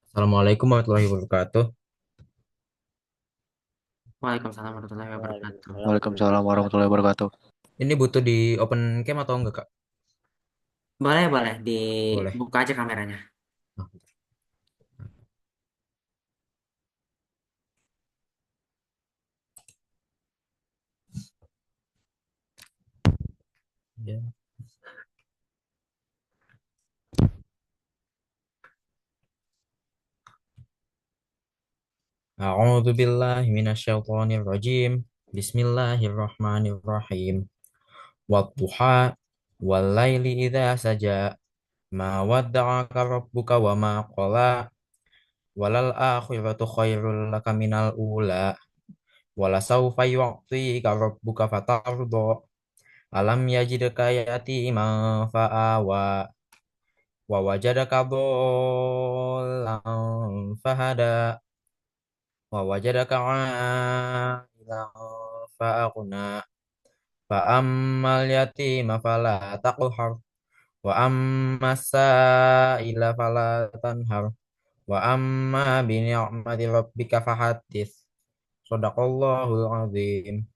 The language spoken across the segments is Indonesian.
Assalamualaikum warahmatullahi wabarakatuh. Waalaikumsalam warahmatullahi wabarakatuh. Waalaikumsalam warahmatullahi Waalaikumsalam wabarakatuh. warahmatullahi wabarakatuh. Ini butuh di open cam atau enggak, Kak? Boleh, boleh Boleh. dibuka aja kameranya. Nah, ya. A'udzu billahi minasyaitonir rajim. Bismillahirrahmanirrahim. Wadduha wal laili idza saja ma wadda'aka rabbuka wa ma qala walal akhiratu khairul laka minal ula wala sawfa yu'tika rabbuka fatarda alam yajidka yatiman fa'awa wa wajadaka dhallan fahada wa wajadaka a'ilan fa'aghna fa ammal yatima fala taqhar wa ammas sa'ila fala tanhar wa amma bi ni'mati rabbika fahaddits. Shadaqallahul azim.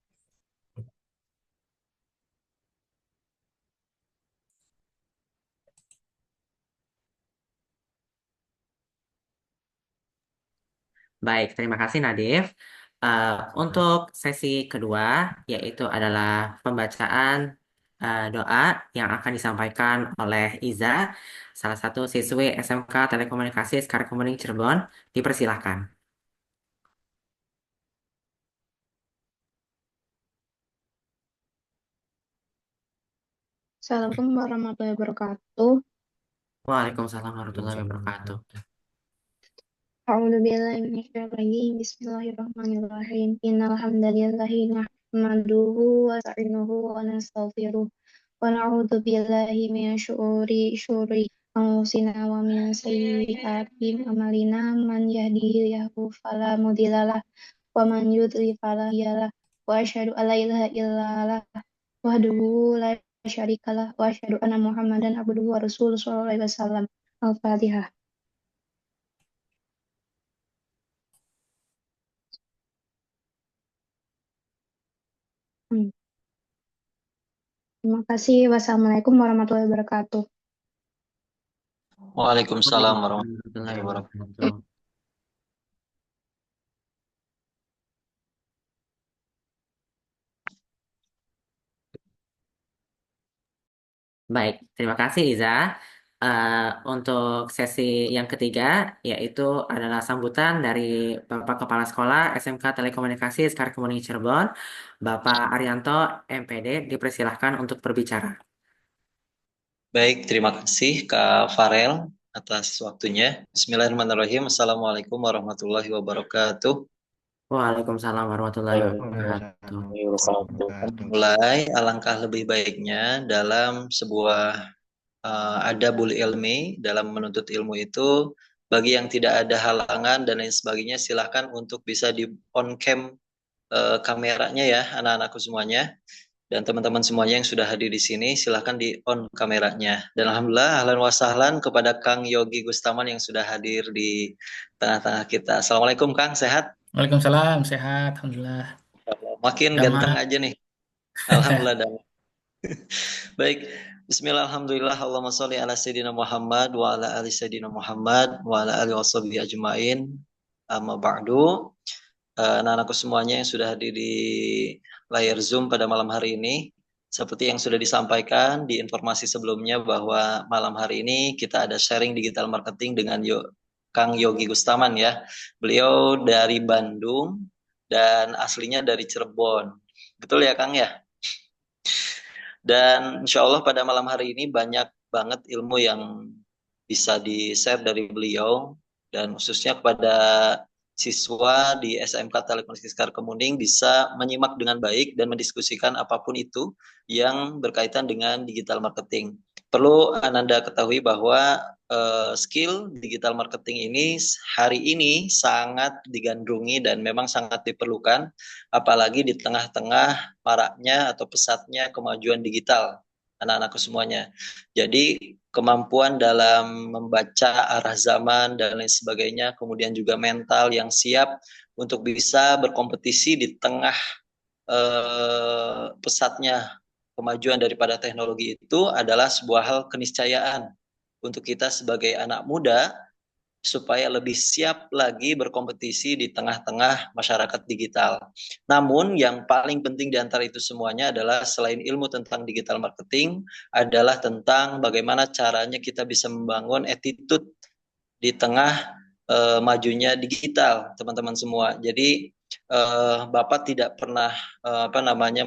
Baik, terima kasih Nadif. Untuk sesi kedua, yaitu adalah pembacaan doa yang akan disampaikan oleh Iza, salah satu siswi SMK Telekomunikasi Sekar Kemuning Cirebon. Dipersilahkan. Assalamualaikum warahmatullahi wabarakatuh. Waalaikumsalam warahmatullahi wabarakatuh. A'udzu billahi minasyaitonir rajim. Bismillahirrahmanirrahim. Innal hamdalillahi nahmaduhu wa nasta'inuhu wa nastaghfiruh wa na'udzu billahi min syururi anfusina wa min sayyiati a'malina. Man yahdihillahu fala mudhillalah wa man yudhlil fala hadiyalah. Wa asyhadu an la ilaha illallah wahdahu la syarikalah wa asyhadu anna Muhammadan abduhu wa rasuluhu sallallahu alaihi wasallam. Al-Fatihah. Hmm. Terima kasih. Wassalamualaikum warahmatullahi wabarakatuh. Waalaikumsalam Waalaikumsalam warahmatullahi warahmatullahi wabarakatuh. wabarakatuh. Baik, terima kasih Iza. Untuk sesi yang ketiga, yaitu adalah sambutan dari Bapak Kepala Sekolah SMK Telekomunikasi Sekar Kemuning Cirebon, Bapak Arianto, MPD, dipersilahkan untuk berbicara. Baik, terima kasih Kak Farel atas waktunya. Bismillahirrahmanirrahim. Assalamualaikum warahmatullahi wabarakatuh. Waalaikumsalam warahmatullahi wabarakatuh. Mulai alangkah lebih baiknya dalam sebuah adabul ilmi, dalam menuntut ilmu itu, bagi yang tidak ada halangan dan lain sebagainya, silahkan untuk bisa di on cam kameranya ya, anak-anakku semuanya. Dan teman-teman semuanya yang sudah hadir di sini, silahkan di on kameranya. Dan alhamdulillah, ahlan wa sahlan kepada Kang Yogi Gustaman yang sudah hadir di tengah-tengah kita. Assalamualaikum Kang, sehat? Waalaikumsalam, sehat, alhamdulillah. Makin ganteng Damai. aja nih. Alhamdulillah. Baik, Bismillah, Alhamdulillah, Allahumma sholli ala Sayyidina Muhammad wa ala ali Sayyidina Muhammad wa ala ali washabihi ajmain. Amma ba'du. Anak-anakku semuanya yang sudah hadir di layar Zoom pada malam hari ini, seperti yang sudah disampaikan di informasi sebelumnya bahwa malam hari ini kita ada sharing digital marketing dengan Kang Yogi Gustaman ya. Beliau dari Bandung dan aslinya dari Cirebon. Betul ya Kang ya? Dan insya Allah pada malam hari ini banyak banget ilmu yang bisa di-share dari beliau, dan khususnya kepada siswa di SMK Telekomunikasi Sekar Kemuning bisa menyimak dengan baik dan mendiskusikan apapun itu yang berkaitan dengan digital marketing. Perlu Ananda ketahui bahwa skill digital marketing ini hari ini sangat digandrungi dan memang sangat diperlukan, apalagi di tengah-tengah maraknya atau pesatnya kemajuan digital. anak-anakku semuanya. Jadi kemampuan dalam membaca arah zaman dan lain sebagainya, kemudian juga mental yang siap untuk bisa berkompetisi di tengah pesatnya kemajuan daripada teknologi itu adalah sebuah hal keniscayaan untuk kita sebagai anak muda supaya lebih siap lagi berkompetisi di tengah-tengah masyarakat digital. Namun yang paling penting di antara itu semuanya adalah selain ilmu tentang digital marketing adalah tentang bagaimana caranya kita bisa membangun attitude di tengah majunya digital, teman-teman semua. Jadi Bapak tidak pernah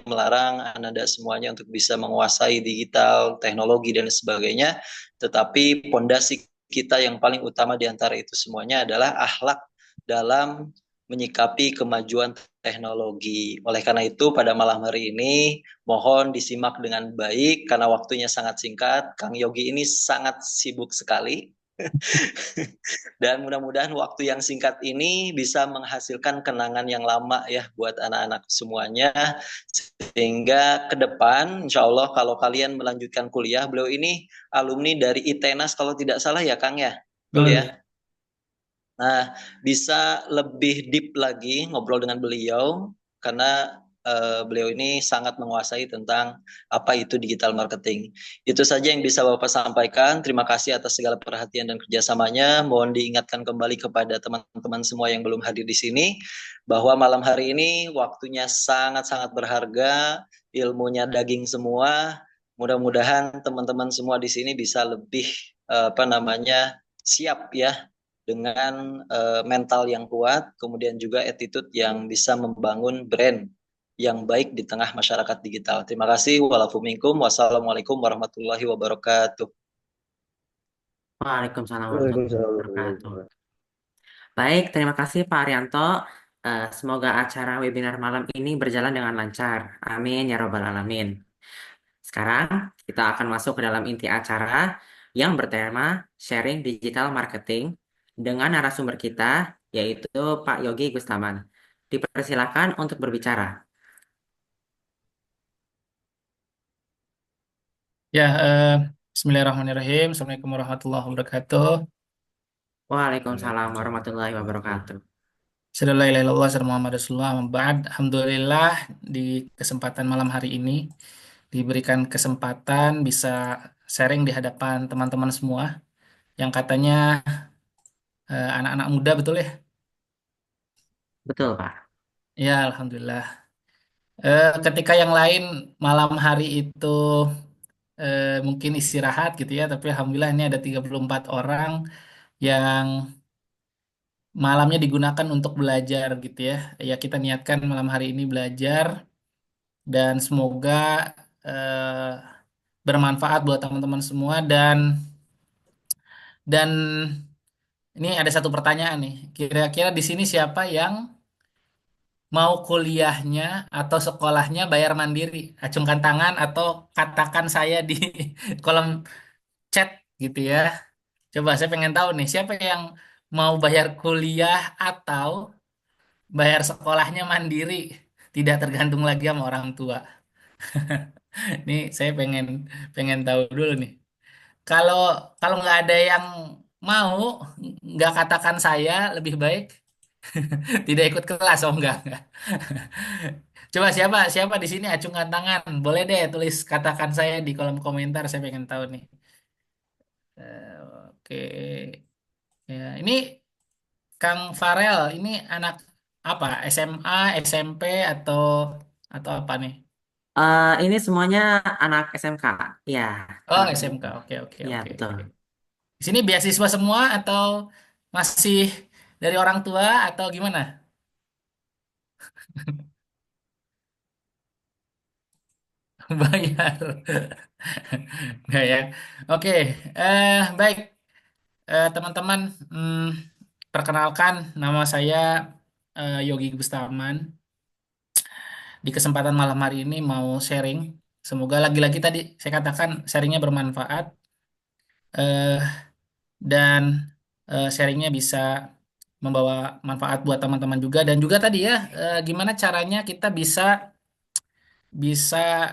melarang Anda semuanya untuk bisa menguasai digital, teknologi dan sebagainya, tetapi pondasi kita yang paling utama di antara itu semuanya adalah akhlak dalam menyikapi kemajuan teknologi. Oleh karena itu, pada malam hari ini mohon disimak dengan baik karena waktunya sangat singkat. Kang Yogi ini sangat sibuk sekali. Dan mudah-mudahan waktu yang singkat ini bisa menghasilkan kenangan yang lama ya buat anak-anak semuanya. Sehingga ke depan insya Allah kalau kalian melanjutkan kuliah, beliau ini alumni dari ITENAS kalau tidak salah ya Kang ya. Betul ya? Nah, bisa lebih deep lagi ngobrol dengan beliau karena beliau ini sangat menguasai tentang apa itu digital marketing. Itu saja yang bisa Bapak sampaikan. Terima kasih atas segala perhatian dan kerjasamanya. Mohon diingatkan kembali kepada teman-teman semua yang belum hadir di sini bahwa malam hari ini waktunya sangat-sangat berharga, ilmunya daging semua. Mudah-mudahan teman-teman semua di sini bisa lebih siap ya dengan mental yang kuat, kemudian juga attitude yang bisa membangun brand yang baik di tengah masyarakat digital. Terima kasih. Wassalamualaikum warahmatullahi wabarakatuh. Waalaikumsalam warahmatullahi Waalaikumsalam warahmatullahi wabarakatuh. wabarakatuh. Baik, terima kasih Pak Arianto. Semoga acara webinar malam ini berjalan dengan lancar. Amin ya Rabbal Alamin. Sekarang kita akan masuk ke dalam inti acara yang bertema sharing digital marketing dengan narasumber kita yaitu Pak Yogi Gustaman. Dipersilakan untuk berbicara. Ya, Bismillahirrahmanirrahim. Assalamualaikum warahmatullahi wabarakatuh. Waalaikumsalam warahmatullahi wabarakatuh. Assalamualaikum warahmatullahi wabarakatuh. Alhamdulillah di kesempatan malam hari ini diberikan kesempatan bisa sharing di hadapan teman-teman semua yang katanya anak-anak muda, betul ya? Betul, Pak. Ya, Alhamdulillah. Ketika yang lain malam hari itu mungkin istirahat gitu ya, tapi Alhamdulillah ini ada 34 orang yang malamnya digunakan untuk belajar gitu ya. Ya kita niatkan malam hari ini belajar dan semoga eh, bermanfaat buat teman-teman semua dan ini ada satu pertanyaan nih. Kira-kira di sini siapa yang mau kuliahnya atau sekolahnya bayar mandiri? Acungkan tangan atau katakan saya di kolom chat gitu ya. Coba saya pengen tahu nih, siapa yang mau bayar kuliah atau bayar sekolahnya mandiri, tidak tergantung lagi sama orang tua. Ini saya pengen pengen tahu dulu nih. Kalau kalau nggak ada yang mau, nggak katakan saya lebih baik tidak ikut kelas. Oh enggak. Coba siapa siapa di sini acungkan tangan. Boleh deh tulis katakan saya di kolom komentar. Saya pengen tahu nih. Oke. Ya, ini Kang Farel, ini anak apa? SMA, SMP atau apa nih? Ini semuanya anak SMK. Ya, Oh, anak SMK. Oke, oke, ya oke. betul. Di sini beasiswa semua atau masih dari orang tua atau gimana? Bayar. Enggak ya. Oke, baik. Teman-teman, perkenalkan nama saya Yogi Gustaman. Di kesempatan malam hari ini mau sharing. Semoga lagi-lagi tadi saya katakan sharingnya bermanfaat eh, dan sharingnya bisa membawa manfaat buat teman-teman juga dan juga tadi ya gimana caranya kita bisa bisa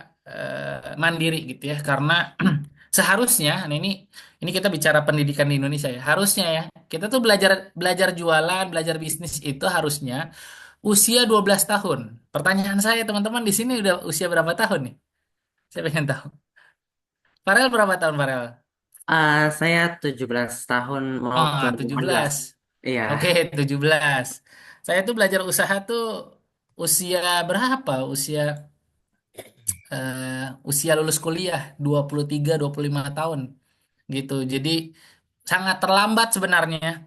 mandiri gitu ya, karena seharusnya, nah ini kita bicara pendidikan di Indonesia ya, harusnya ya kita tuh belajar belajar jualan, belajar bisnis itu harusnya usia 12 tahun. Pertanyaan saya teman-teman di sini udah usia berapa tahun nih? Saya pengen tahu. Farel berapa tahun Farel? Saya 17 tahun mau Oh, ke 18. 17. Iya. Oke, 17. Saya tuh belajar usaha tuh usia berapa? Usia lulus kuliah 23 25 tahun gitu. Jadi sangat terlambat sebenarnya.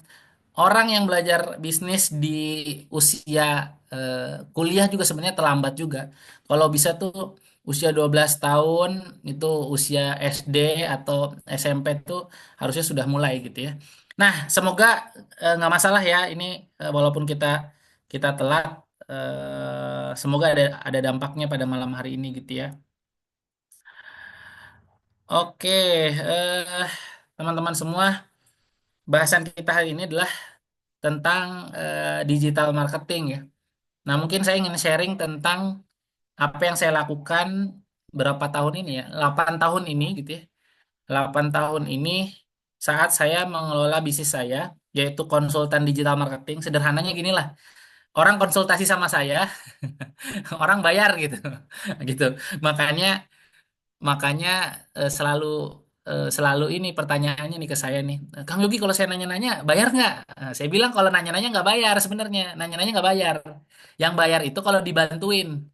Orang yang belajar bisnis di usia eh, kuliah juga sebenarnya terlambat juga. Kalau bisa tuh usia 12 tahun itu usia SD atau SMP tuh harusnya sudah mulai gitu ya. Nah, semoga nggak masalah ya ini, walaupun kita kita telat, semoga ada dampaknya pada malam hari ini gitu ya. Oke, teman-teman semua, bahasan kita hari ini adalah tentang digital marketing ya. Nah, mungkin saya ingin sharing tentang apa yang saya lakukan berapa tahun ini ya, 8 tahun ini gitu ya. 8 tahun ini saat saya mengelola bisnis saya, yaitu konsultan digital marketing. Sederhananya gini lah, orang konsultasi sama saya, orang bayar gitu. Gitu. Makanya makanya selalu ini pertanyaannya nih ke saya nih, Kang Yogi kalau saya nanya-nanya bayar nggak? Nah, saya bilang kalau nanya-nanya nggak bayar sebenarnya, nanya-nanya nggak bayar. Yang bayar itu kalau dibantuin.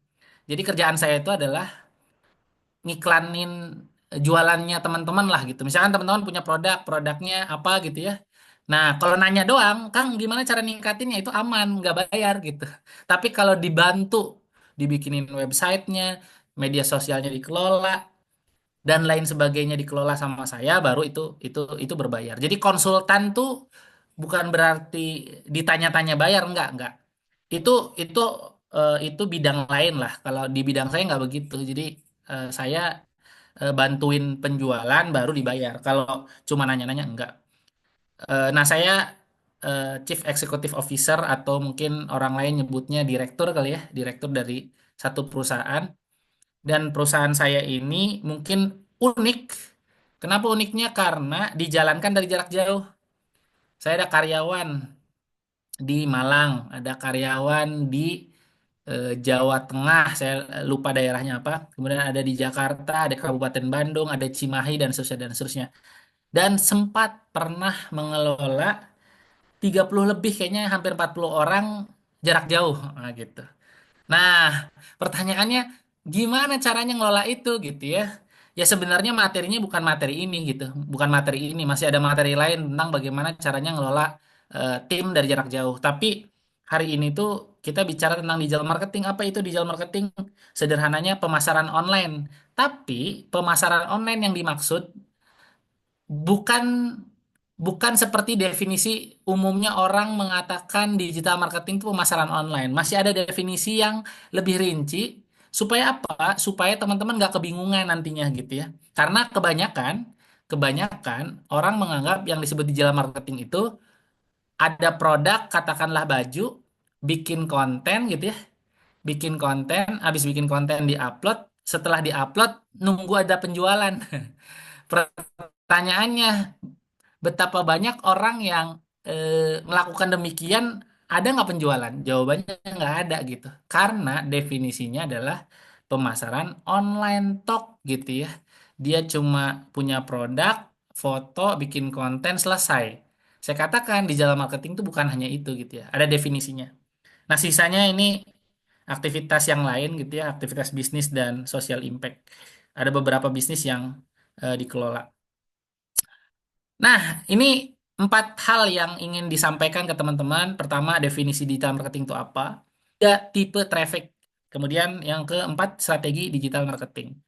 Jadi kerjaan saya itu adalah ngiklanin jualannya teman-teman lah gitu. Misalkan teman-teman punya produknya apa gitu ya. Nah, kalau nanya doang, Kang gimana cara ningkatinnya itu aman, nggak bayar gitu. Tapi kalau dibantu, dibikinin websitenya, media sosialnya dikelola, dan lain sebagainya dikelola sama saya baru itu berbayar. Jadi konsultan tuh bukan berarti ditanya-tanya bayar, enggak. Itu itu itu bidang lain lah. Kalau di bidang saya nggak begitu. Jadi saya bantuin penjualan baru dibayar. Kalau cuma nanya-nanya enggak. Nah, saya Chief Executive Officer atau mungkin orang lain nyebutnya direktur kali ya, direktur dari satu perusahaan. Dan perusahaan saya ini mungkin unik. Kenapa uniknya? Karena dijalankan dari jarak jauh. Saya ada karyawan di Malang, ada karyawan di Jawa Tengah, saya lupa daerahnya apa. Kemudian ada di Jakarta, ada Kabupaten Bandung, ada Cimahi dan seterusnya dan seterusnya. Dan sempat pernah mengelola 30 lebih, kayaknya hampir 40 orang jarak jauh. Nah, gitu. Nah, pertanyaannya gimana caranya ngelola itu gitu ya? Ya sebenarnya materinya bukan materi ini gitu, bukan materi ini, masih ada materi lain tentang bagaimana caranya ngelola tim dari jarak jauh. Tapi hari ini tuh kita bicara tentang digital marketing. Apa itu digital marketing? Sederhananya pemasaran online. Tapi pemasaran online yang dimaksud bukan bukan seperti definisi umumnya orang mengatakan digital marketing itu pemasaran online. Masih ada definisi yang lebih rinci supaya apa? Supaya teman-teman nggak kebingungan nantinya gitu ya. Karena kebanyakan orang menganggap yang disebut digital marketing itu ada produk, katakanlah baju, bikin konten gitu ya. Bikin konten, habis bikin konten diupload, setelah diupload nunggu ada penjualan. Pertanyaannya, betapa banyak orang yang melakukan demikian, ada nggak penjualan? Jawabannya nggak ada gitu. Karena definisinya adalah pemasaran online talk gitu ya. Dia cuma punya produk, foto, bikin konten, selesai. Saya katakan di digital marketing itu bukan hanya itu gitu ya. Ada definisinya. Nah, sisanya ini aktivitas yang lain gitu ya, aktivitas bisnis dan social impact. Ada beberapa bisnis yang dikelola. Nah, ini 4 hal yang ingin disampaikan ke teman-teman. Pertama, definisi digital marketing itu apa? Tiga, tipe traffic. Kemudian yang keempat, strategi digital marketing.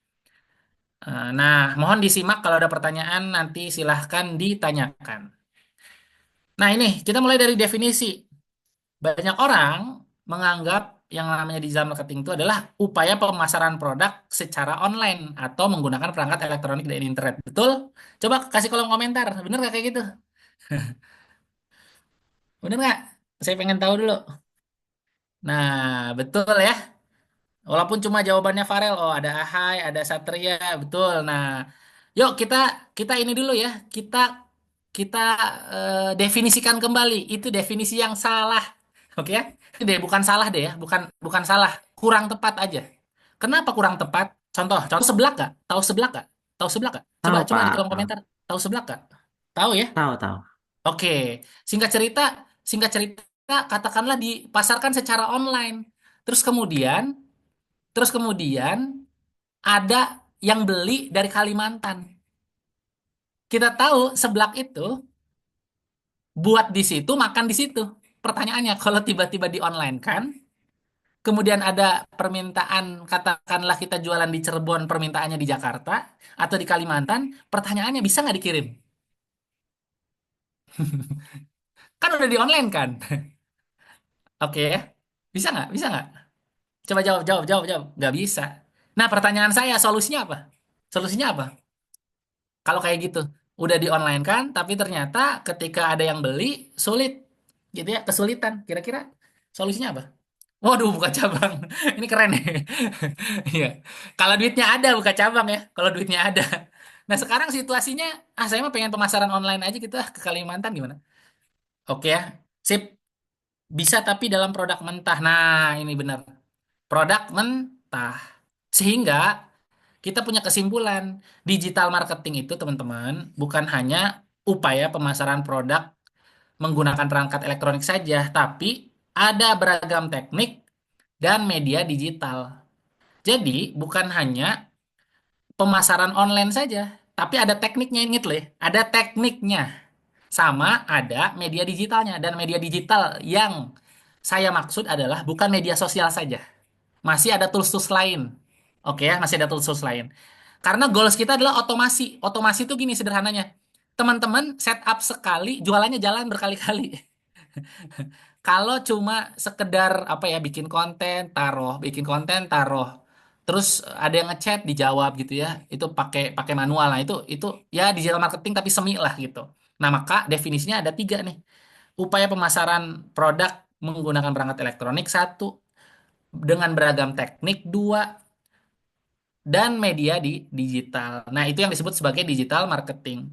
Nah, mohon disimak kalau ada pertanyaan nanti silahkan ditanyakan. Nah, ini kita mulai dari definisi. Banyak orang menganggap yang namanya digital marketing itu adalah upaya pemasaran produk secara online atau menggunakan perangkat elektronik dan internet. Betul? Coba kasih kolom komentar. Bener nggak kayak gitu? Bener nggak? Saya pengen tahu dulu. Nah, betul ya. Walaupun cuma jawabannya Farel, oh ada Ahai, ada Satria, betul. Nah, yuk kita kita ini dulu ya. Kita definisikan kembali. Itu definisi yang salah. Oke ya? Ini deh bukan salah deh ya, bukan bukan salah, kurang tepat aja. Kenapa kurang tepat? Contoh, contoh seblak gak? Tahu seblak gak? Tahu seblak gak? Coba Tahu coba di Pak, kolom tahu, komentar. Tahu seblak gak? Tahu ya? tahu, tahu. Oke, singkat cerita, singkat cerita, katakanlah dipasarkan secara online. Terus kemudian, terus kemudian ada yang beli dari Kalimantan. Kita tahu seblak itu buat di situ, makan di situ. Pertanyaannya, kalau tiba-tiba di online kan, kemudian ada permintaan, katakanlah kita jualan di Cirebon, permintaannya di Jakarta atau di Kalimantan, pertanyaannya bisa nggak dikirim? Kan udah di online kan? Oke, bisa nggak? Bisa nggak? Coba jawab, jawab, jawab, jawab. Nggak bisa. Nah, pertanyaan saya, solusinya apa? Solusinya apa? Kalau kayak gitu, udah di online kan, tapi ternyata ketika ada yang beli, sulit. Gitu ya, kesulitan. Kira-kira solusinya apa? Waduh, buka cabang. Ini keren nih. Iya. Kalau duitnya ada, buka cabang ya. Kalau duitnya ada. Nah, sekarang situasinya, saya mah pengen pemasaran online aja gitu ke Kalimantan gimana? Oke ya. Sip. Bisa tapi dalam produk mentah. Nah, ini benar. Produk mentah. Sehingga kita punya kesimpulan, digital marketing itu teman-teman bukan hanya upaya pemasaran produk menggunakan perangkat elektronik saja, tapi ada beragam teknik dan media digital. Jadi bukan hanya pemasaran online saja, tapi ada tekniknya, ingat loh, ya. Ada tekniknya. Sama ada media digitalnya, dan media digital yang saya maksud adalah bukan media sosial saja. Masih ada tools-tools lain. Oke ya, masih ada tools-tools lain. Karena goals kita adalah otomasi. Otomasi itu gini sederhananya. Teman-teman setup sekali, jualannya jalan berkali-kali. Kalau cuma sekedar apa ya, bikin konten, taruh, bikin konten, taruh. Terus ada yang ngechat dijawab gitu ya. Itu pakai pakai manual. Nah, itu ya digital marketing tapi semi lah gitu. Nah, maka definisinya ada tiga nih. Upaya pemasaran produk menggunakan perangkat elektronik satu, dengan beragam teknik dua, dan media di digital. Nah, itu yang disebut sebagai digital marketing.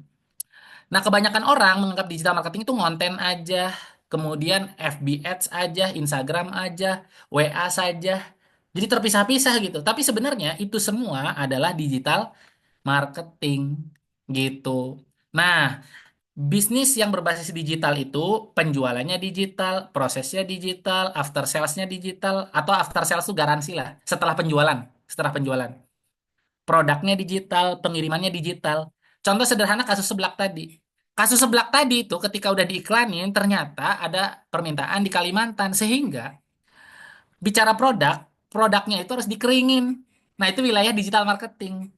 Nah, kebanyakan orang menganggap digital marketing itu ngonten aja, kemudian FB Ads aja, Instagram aja, WA saja. Jadi terpisah-pisah gitu. Tapi sebenarnya itu semua adalah digital marketing gitu. Nah, bisnis yang berbasis digital itu penjualannya digital, prosesnya digital, after salesnya digital, atau after sales itu garansi lah setelah penjualan, setelah penjualan. Produknya digital, pengirimannya digital. Contoh sederhana kasus seblak tadi. Kasus seblak tadi itu ketika udah diiklanin ternyata ada permintaan di Kalimantan sehingga bicara produk, produknya itu harus dikeringin. Nah, itu wilayah digital marketing.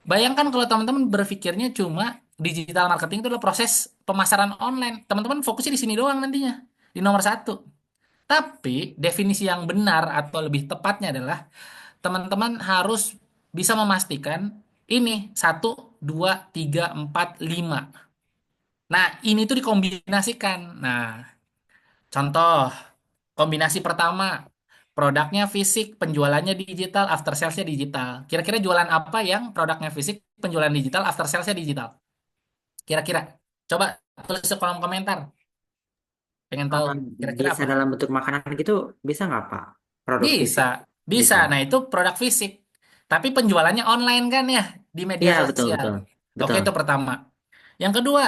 Bayangkan kalau teman-teman berpikirnya cuma digital marketing itu adalah proses pemasaran online. Teman-teman fokusnya di sini doang nantinya, di nomor satu. Tapi definisi yang benar atau lebih tepatnya adalah teman-teman harus bisa memastikan ini satu, dua, tiga, empat, lima. Nah, ini tuh dikombinasikan. Nah, contoh kombinasi pertama, produknya fisik, penjualannya digital, after salesnya digital. Kira-kira jualan apa yang produknya fisik, penjualan digital, after salesnya digital? Kira-kira. Coba tulis di kolom komentar. Pengen tahu Eh, kira-kira bisa apa? dalam bentuk makanan gitu, bisa nggak Pak? Produk Bisa, fisik bisa. bisa. Nah, itu produk fisik. Tapi penjualannya online kan ya, di media Iya, betul, sosial. betul. Oke, Betul. itu pertama. Yang kedua,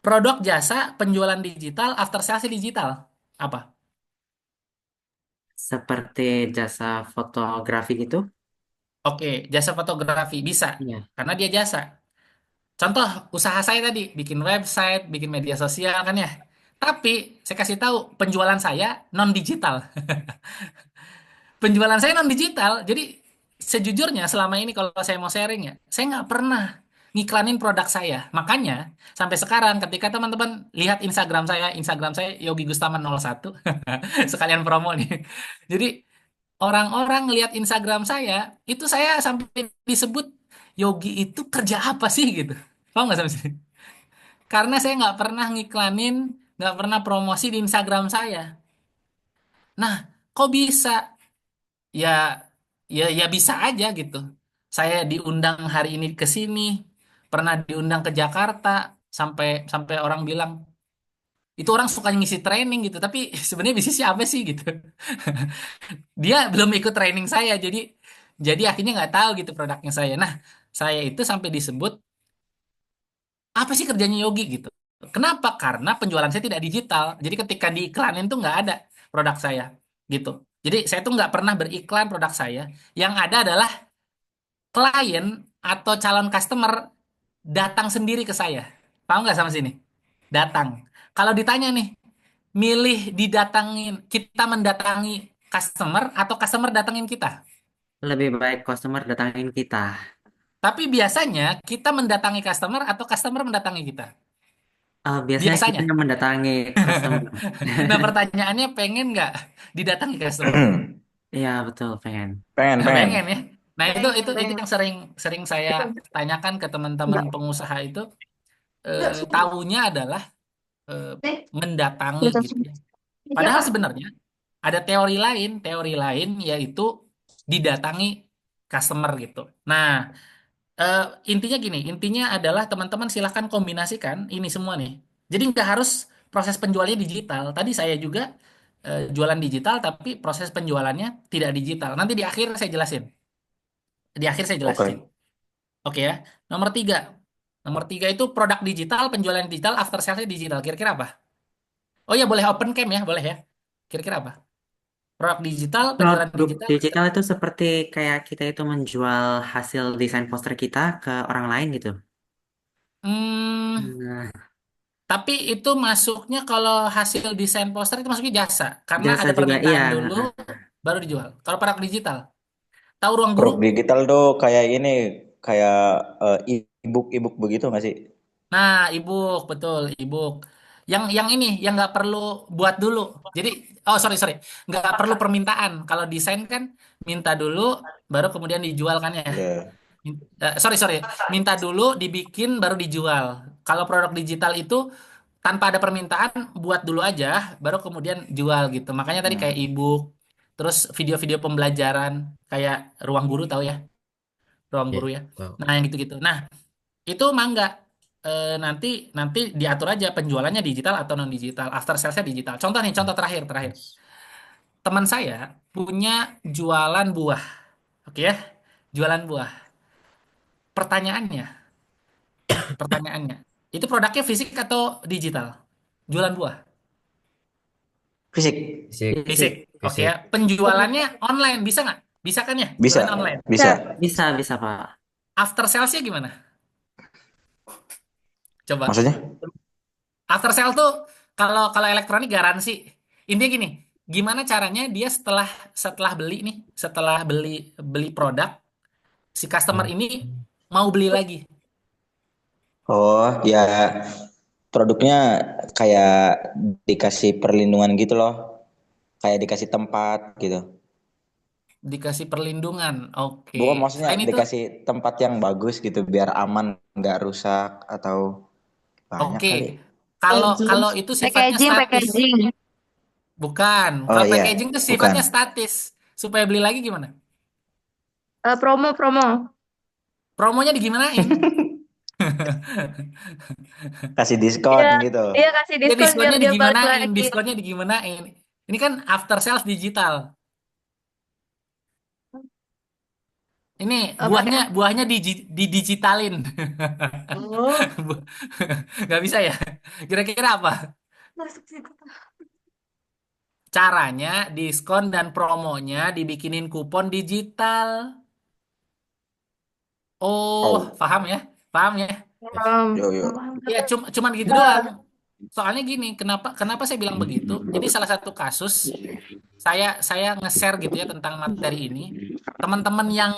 produk jasa penjualan digital, after sales digital. Apa? Seperti jasa fotografi gitu. Oke, jasa fotografi bisa Iya. karena dia jasa. Contoh usaha saya tadi, bikin website, bikin media sosial kan ya. Tapi saya kasih tahu penjualan saya non digital. Penjualan saya non digital. Jadi sejujurnya selama ini kalau saya mau sharing ya, saya nggak pernah ngiklanin produk saya. Makanya sampai sekarang ketika teman-teman lihat Instagram saya Yogi Gustaman 01, sekalian promo nih. Jadi orang-orang lihat Instagram itu saya sampai disebut Yogi itu kerja apa sih gitu. Paham nggak sampai sini? Karena saya nggak pernah ngiklanin, nggak pernah promosi di Instagram saya. Nah, kok bisa? Ya ya ya bisa aja gitu. Saya diundang hari ini ke sini, pernah diundang ke Jakarta, sampai sampai orang bilang itu orang suka ngisi training gitu, tapi sebenarnya bisnisnya apa sih gitu. Dia belum ikut training saya, jadi akhirnya nggak tahu gitu produknya saya. Nah, saya itu sampai disebut apa sih kerjanya Yogi gitu. Kenapa? Karena penjualan saya tidak digital. Jadi ketika diiklanin tuh nggak ada produk saya gitu. Jadi saya tuh nggak pernah beriklan produk saya. Yang ada adalah klien atau calon customer datang sendiri ke saya. Paham nggak sama sini? Datang. Kalau ditanya nih, milih didatangin, kita mendatangi customer atau customer datangin kita? Lebih baik customer datangin kita. Tapi biasanya kita mendatangi customer atau customer mendatangi kita? Biasanya kita Biasanya. yang mendatangi customer. Nah, pertanyaannya pengen nggak didatangi customer? Iya, betul, pengen. Pengen, pengen. Pengen ya. Nah, itu Pengen. yang sering sering saya tanyakan ke teman-teman pengusaha itu, tahunya adalah eh, mendatangi gitu ya. Padahal sebenarnya ada teori lain yaitu didatangi customer gitu. Nah, eh, intinya gini, intinya adalah teman-teman silahkan kombinasikan ini semua nih. Jadi nggak harus proses penjualnya digital. Tadi saya juga jualan digital, tapi proses penjualannya tidak digital. Nanti di akhir saya jelasin. Di akhir saya jelasin. Oke. Oke ya. Nomor tiga. Nomor tiga itu produk digital, penjualan digital, after sales digital. Kira-kira apa? Oh ya, boleh open cam ya, boleh ya. Kira-kira apa? Produk digital, penjualan Produk digital. digital itu seperti kayak kita itu menjual hasil desain poster kita ke orang lain gitu. Hmm, Nah, tapi itu masuknya kalau hasil desain poster itu masuknya jasa. Karena jasa ada juga iya. permintaan dulu, baru dijual. Kalau produk digital, tahu ruang guru? Produk digital tuh kayak ini, kayak e-book begitu nggak sih? Nah, ebook, betul, ebook. Yang ini, yang nggak perlu buat dulu. Jadi, oh sorry, nggak perlu permintaan. Kalau desain kan minta dulu, baru kemudian dijual kan ya. Iya. Sorry, minta dulu, dibikin, baru dijual. Kalau produk digital itu tanpa ada permintaan, buat dulu aja, baru kemudian jual gitu. Makanya tadi kayak Hmm. ebook, terus video-video pembelajaran, kayak ruang guru tahu ya, ruang Ya, guru ya. tahu. Nah, yang gitu-gitu. Nah, itu mangga. Nanti nanti diatur aja penjualannya digital atau non digital, after salesnya digital. Contoh nih, contoh terakhir. Teman saya punya jualan buah, oke ya, jualan buah. Pertanyaannya, pertanyaannya, itu produknya fisik atau digital? Jualan buah, Fisik. Fisik, fisik, Fisik. oke ya. fisik. Penjualannya online bisa nggak? Bisa kan ya? Bisa, Jualan online. bisa. Bisa, Pak. After salesnya gimana? Coba. Maksudnya? After sale tuh kalau kalau elektronik garansi. Intinya gini, gimana caranya dia setelah setelah beli nih, setelah beli beli produk, si customer ini mau beli lagi. Oh, ya produknya kayak dikasih perlindungan gitu loh. Kayak dikasih tempat gitu. Dikasih perlindungan. Oke. Bukan, maksudnya Selain itu, dikasih tempat yang bagus gitu biar aman, nggak rusak atau banyak oke. kali. Kalau Packaging. kalau itu sifatnya Packaging, statis. packaging. Bukan. Oh Kalau iya, packaging itu bukan. sifatnya statis. Supaya beli lagi gimana? Promo, promo. Promonya digimanain? Kasih diskon Iya, gitu. iya kasih Ya diskon biar diskonnya dia balik digimanain? lagi. Diskonnya digimanain? Ini kan after sales digital. Ini Pakai buahnya buahnya didigitalin. oh. Bu- Nggak bisa ya? Kira-kira apa? Masuk situ. Caranya diskon dan promonya dibikinin kupon digital. Oh, Oh, paham ya? Paham ya? yo yo. Ya, cuman gitu doang. Soalnya gini, kenapa kenapa saya bilang begitu? Jadi salah satu kasus saya nge-share gitu ya tentang materi ini. Teman-teman yang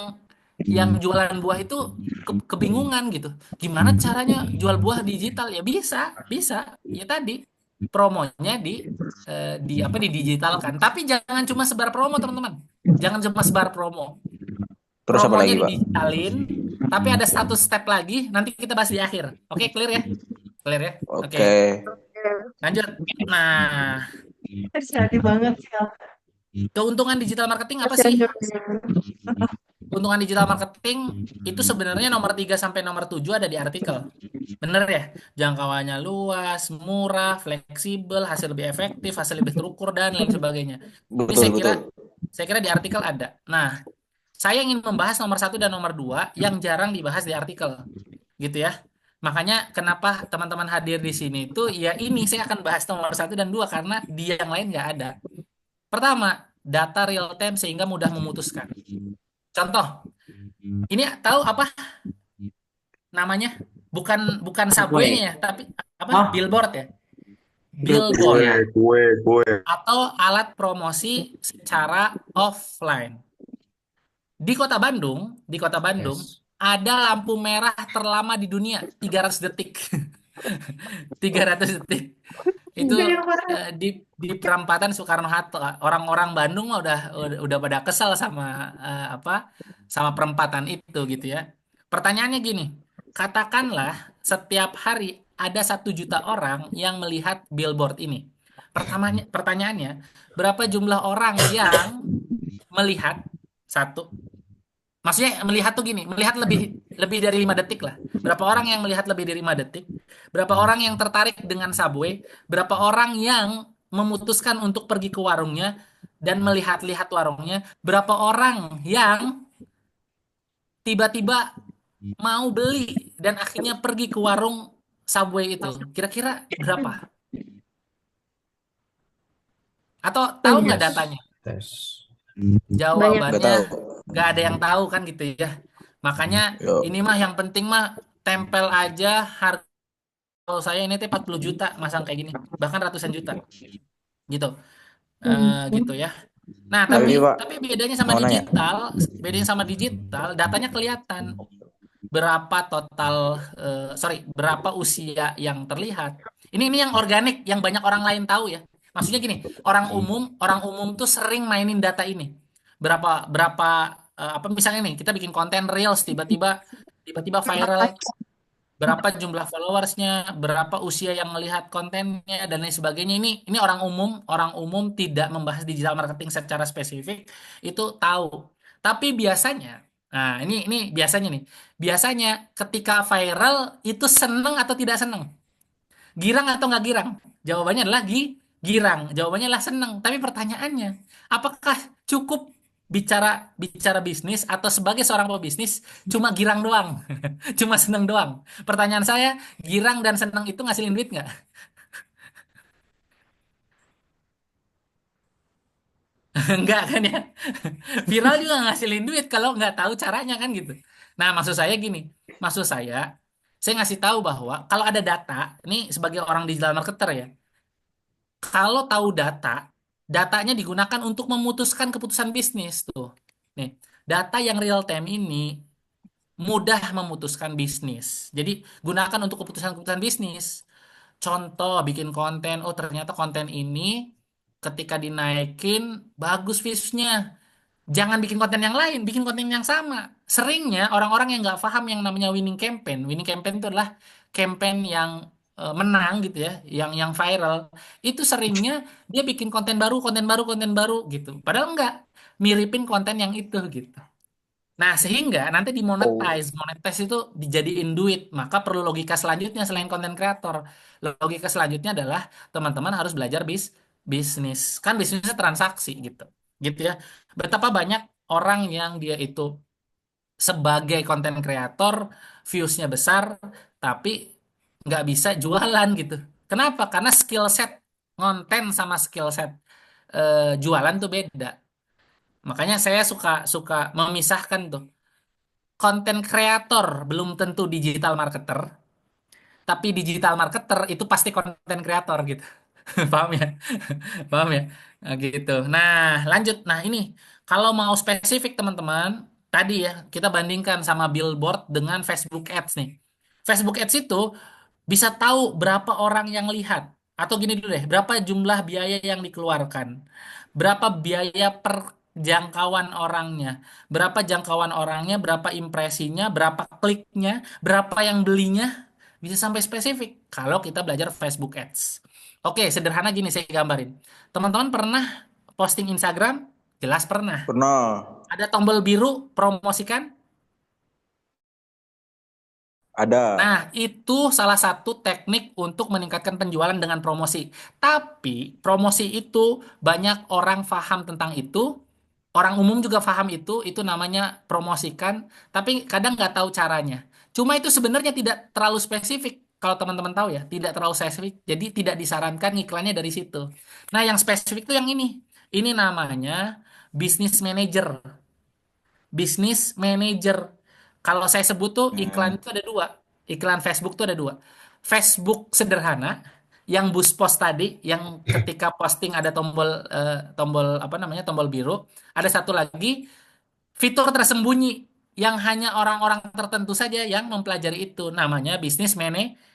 jualan buah itu kebingungan gitu. Gimana caranya jual buah digital? Ya bisa, bisa. Ya tadi promonya di apa didigitalkan. Tapi jangan cuma sebar promo, teman-teman. Jangan cuma sebar promo. Terus apa Promonya lagi, Pak? didigitalin, tapi ada satu step lagi, nanti kita bahas di akhir. Oke, clear ya? Clear ya? Oke, Oke. lanjut. Nah, Terjadi banget sih. Keuntungan digital marketing apa Oke, sih? oke. Keuntungan digital marketing itu sebenarnya nomor 3 sampai nomor 7 ada di artikel. Bener ya? Jangkauannya luas, murah, fleksibel, hasil lebih efektif, hasil lebih terukur, dan lain sebagainya. Ini Betul, betul. saya kira di artikel ada. Nah, saya ingin membahas nomor 1 dan nomor 2 yang jarang dibahas di artikel. Gitu ya. Makanya kenapa teman-teman hadir di sini itu ya ini saya akan bahas nomor 1 dan 2 karena di yang lain nggak ada. Pertama, data real time sehingga mudah memutuskan. Contoh, ini tahu apa namanya? Bukan bukan subway-nya Subway. ya, tapi apa? Oh, Billboard ya. billboard Billboard ya. atau alat promosi secara offline. Di Kota Bandung Yes. ada lampu merah terlama di dunia, 300 detik. 300 detik. Itu di perempatan Soekarno-Hatta. Orang-orang Bandung mah udah pada kesal sama apa? Sama perempatan itu gitu ya. Pertanyaannya gini, katakanlah setiap hari ada 1 juta orang yang melihat billboard ini. Pertanyaannya, berapa jumlah orang yang melihat satu? Maksudnya melihat tuh gini, melihat lebih lebih dari 5 detik lah. Berapa orang yang melihat lebih dari 5 detik? Berapa orang yang tertarik dengan Subway? Berapa orang yang memutuskan untuk pergi ke warungnya dan melihat-lihat warungnya? Berapa orang yang tiba-tiba mau beli dan akhirnya pergi ke warung Subway itu? Kira-kira berapa? Atau tahu nggak Banyak. datanya? Tes. Banyak. Nggak Jawabannya tahu. nggak ada yang tahu kan gitu ya. Makanya Yo. ini mah yang penting mah tempel aja harga. Kalau saya ini teh 40 juta masang kayak gini, bahkan ratusan juta gitu. Gitu ya. Nah, tapi Tapi Pak, bedanya sama mau nanya. digital, datanya kelihatan berapa total berapa usia yang terlihat. Ini yang organik yang banyak orang lain tahu ya. Maksudnya gini, orang umum tuh sering mainin data ini. Berapa berapa apa misalnya nih, kita bikin konten reels tiba-tiba viral, berapa jumlah followersnya, berapa usia yang melihat kontennya dan lain sebagainya. Ini orang umum tidak membahas digital marketing secara spesifik itu tahu. Tapi biasanya, nah ini biasanya nih, biasanya ketika viral itu seneng atau tidak seneng, girang atau nggak girang? Jawabannya adalah girang. Jawabannya adalah seneng. Tapi pertanyaannya, apakah cukup bicara bicara bisnis atau sebagai seorang pebisnis cuma girang doang, cuma seneng doang? Pertanyaan saya, girang dan seneng itu ngasilin duit nggak? Enggak kan ya? Viral juga ngasilin duit kalau nggak tahu caranya kan gitu. Nah, maksud saya ngasih tahu bahwa kalau ada data, ini sebagai orang digital marketer ya, kalau tahu datanya digunakan untuk memutuskan keputusan bisnis tuh. Nih, data yang real time ini mudah memutuskan bisnis. Jadi, gunakan untuk keputusan-keputusan bisnis. Contoh, bikin konten, oh ternyata konten ini ketika dinaikin bagus viewsnya. Jangan bikin konten yang lain, bikin konten yang sama. Seringnya orang-orang yang nggak paham yang namanya winning campaign. Winning campaign itu adalah campaign yang menang gitu ya, yang viral. Itu seringnya dia bikin konten baru gitu. Padahal nggak miripin konten yang itu gitu. Nah, sehingga nanti Oh, monetize itu dijadiin duit. Maka perlu logika selanjutnya selain konten kreator. Logika selanjutnya adalah teman-teman harus belajar bisnis. Kan bisnisnya transaksi gitu. Gitu ya. Betapa banyak orang yang dia itu sebagai konten kreator, views-nya besar, tapi nggak bisa jualan gitu. Kenapa? Karena skill set konten sama skill set jualan tuh beda. Makanya saya suka suka memisahkan tuh. Konten kreator belum tentu digital marketer, tapi digital marketer itu pasti konten kreator gitu. Paham ya? Paham ya? Nah, gitu. Nah, lanjut. Nah, ini kalau mau spesifik teman-teman, tadi ya kita bandingkan sama billboard dengan Facebook Ads nih. Facebook Ads itu bisa tahu berapa orang yang lihat. Atau gini dulu deh, berapa jumlah biaya yang dikeluarkan. Berapa biaya per jangkauan orangnya. Berapa jangkauan orangnya, berapa impresinya, berapa kliknya, berapa yang belinya. Bisa sampai spesifik kalau kita belajar Facebook Ads. Oke, sederhana gini saya gambarin. Teman-teman pernah posting Instagram? Jelas pernah. Pernah. Ada tombol biru promosikan? Ada. Nah, itu salah satu teknik untuk meningkatkan penjualan dengan promosi. Tapi promosi itu banyak orang paham tentang itu, orang umum juga paham itu namanya promosikan, tapi kadang nggak tahu caranya. Cuma itu sebenarnya tidak terlalu spesifik. Kalau teman-teman tahu ya, tidak terlalu spesifik, jadi tidak disarankan iklannya dari situ. Nah, yang spesifik itu yang ini. Ini namanya business manager. Bisnis manager. Kalau saya sebut tuh iklan Hmm. itu ada dua. Iklan Facebook tuh ada dua. Facebook sederhana, yang boost post tadi, yang ketika posting ada tombol apa namanya tombol biru. Ada satu lagi fitur tersembunyi yang hanya orang-orang tertentu saja yang mempelajari itu. Namanya bisnis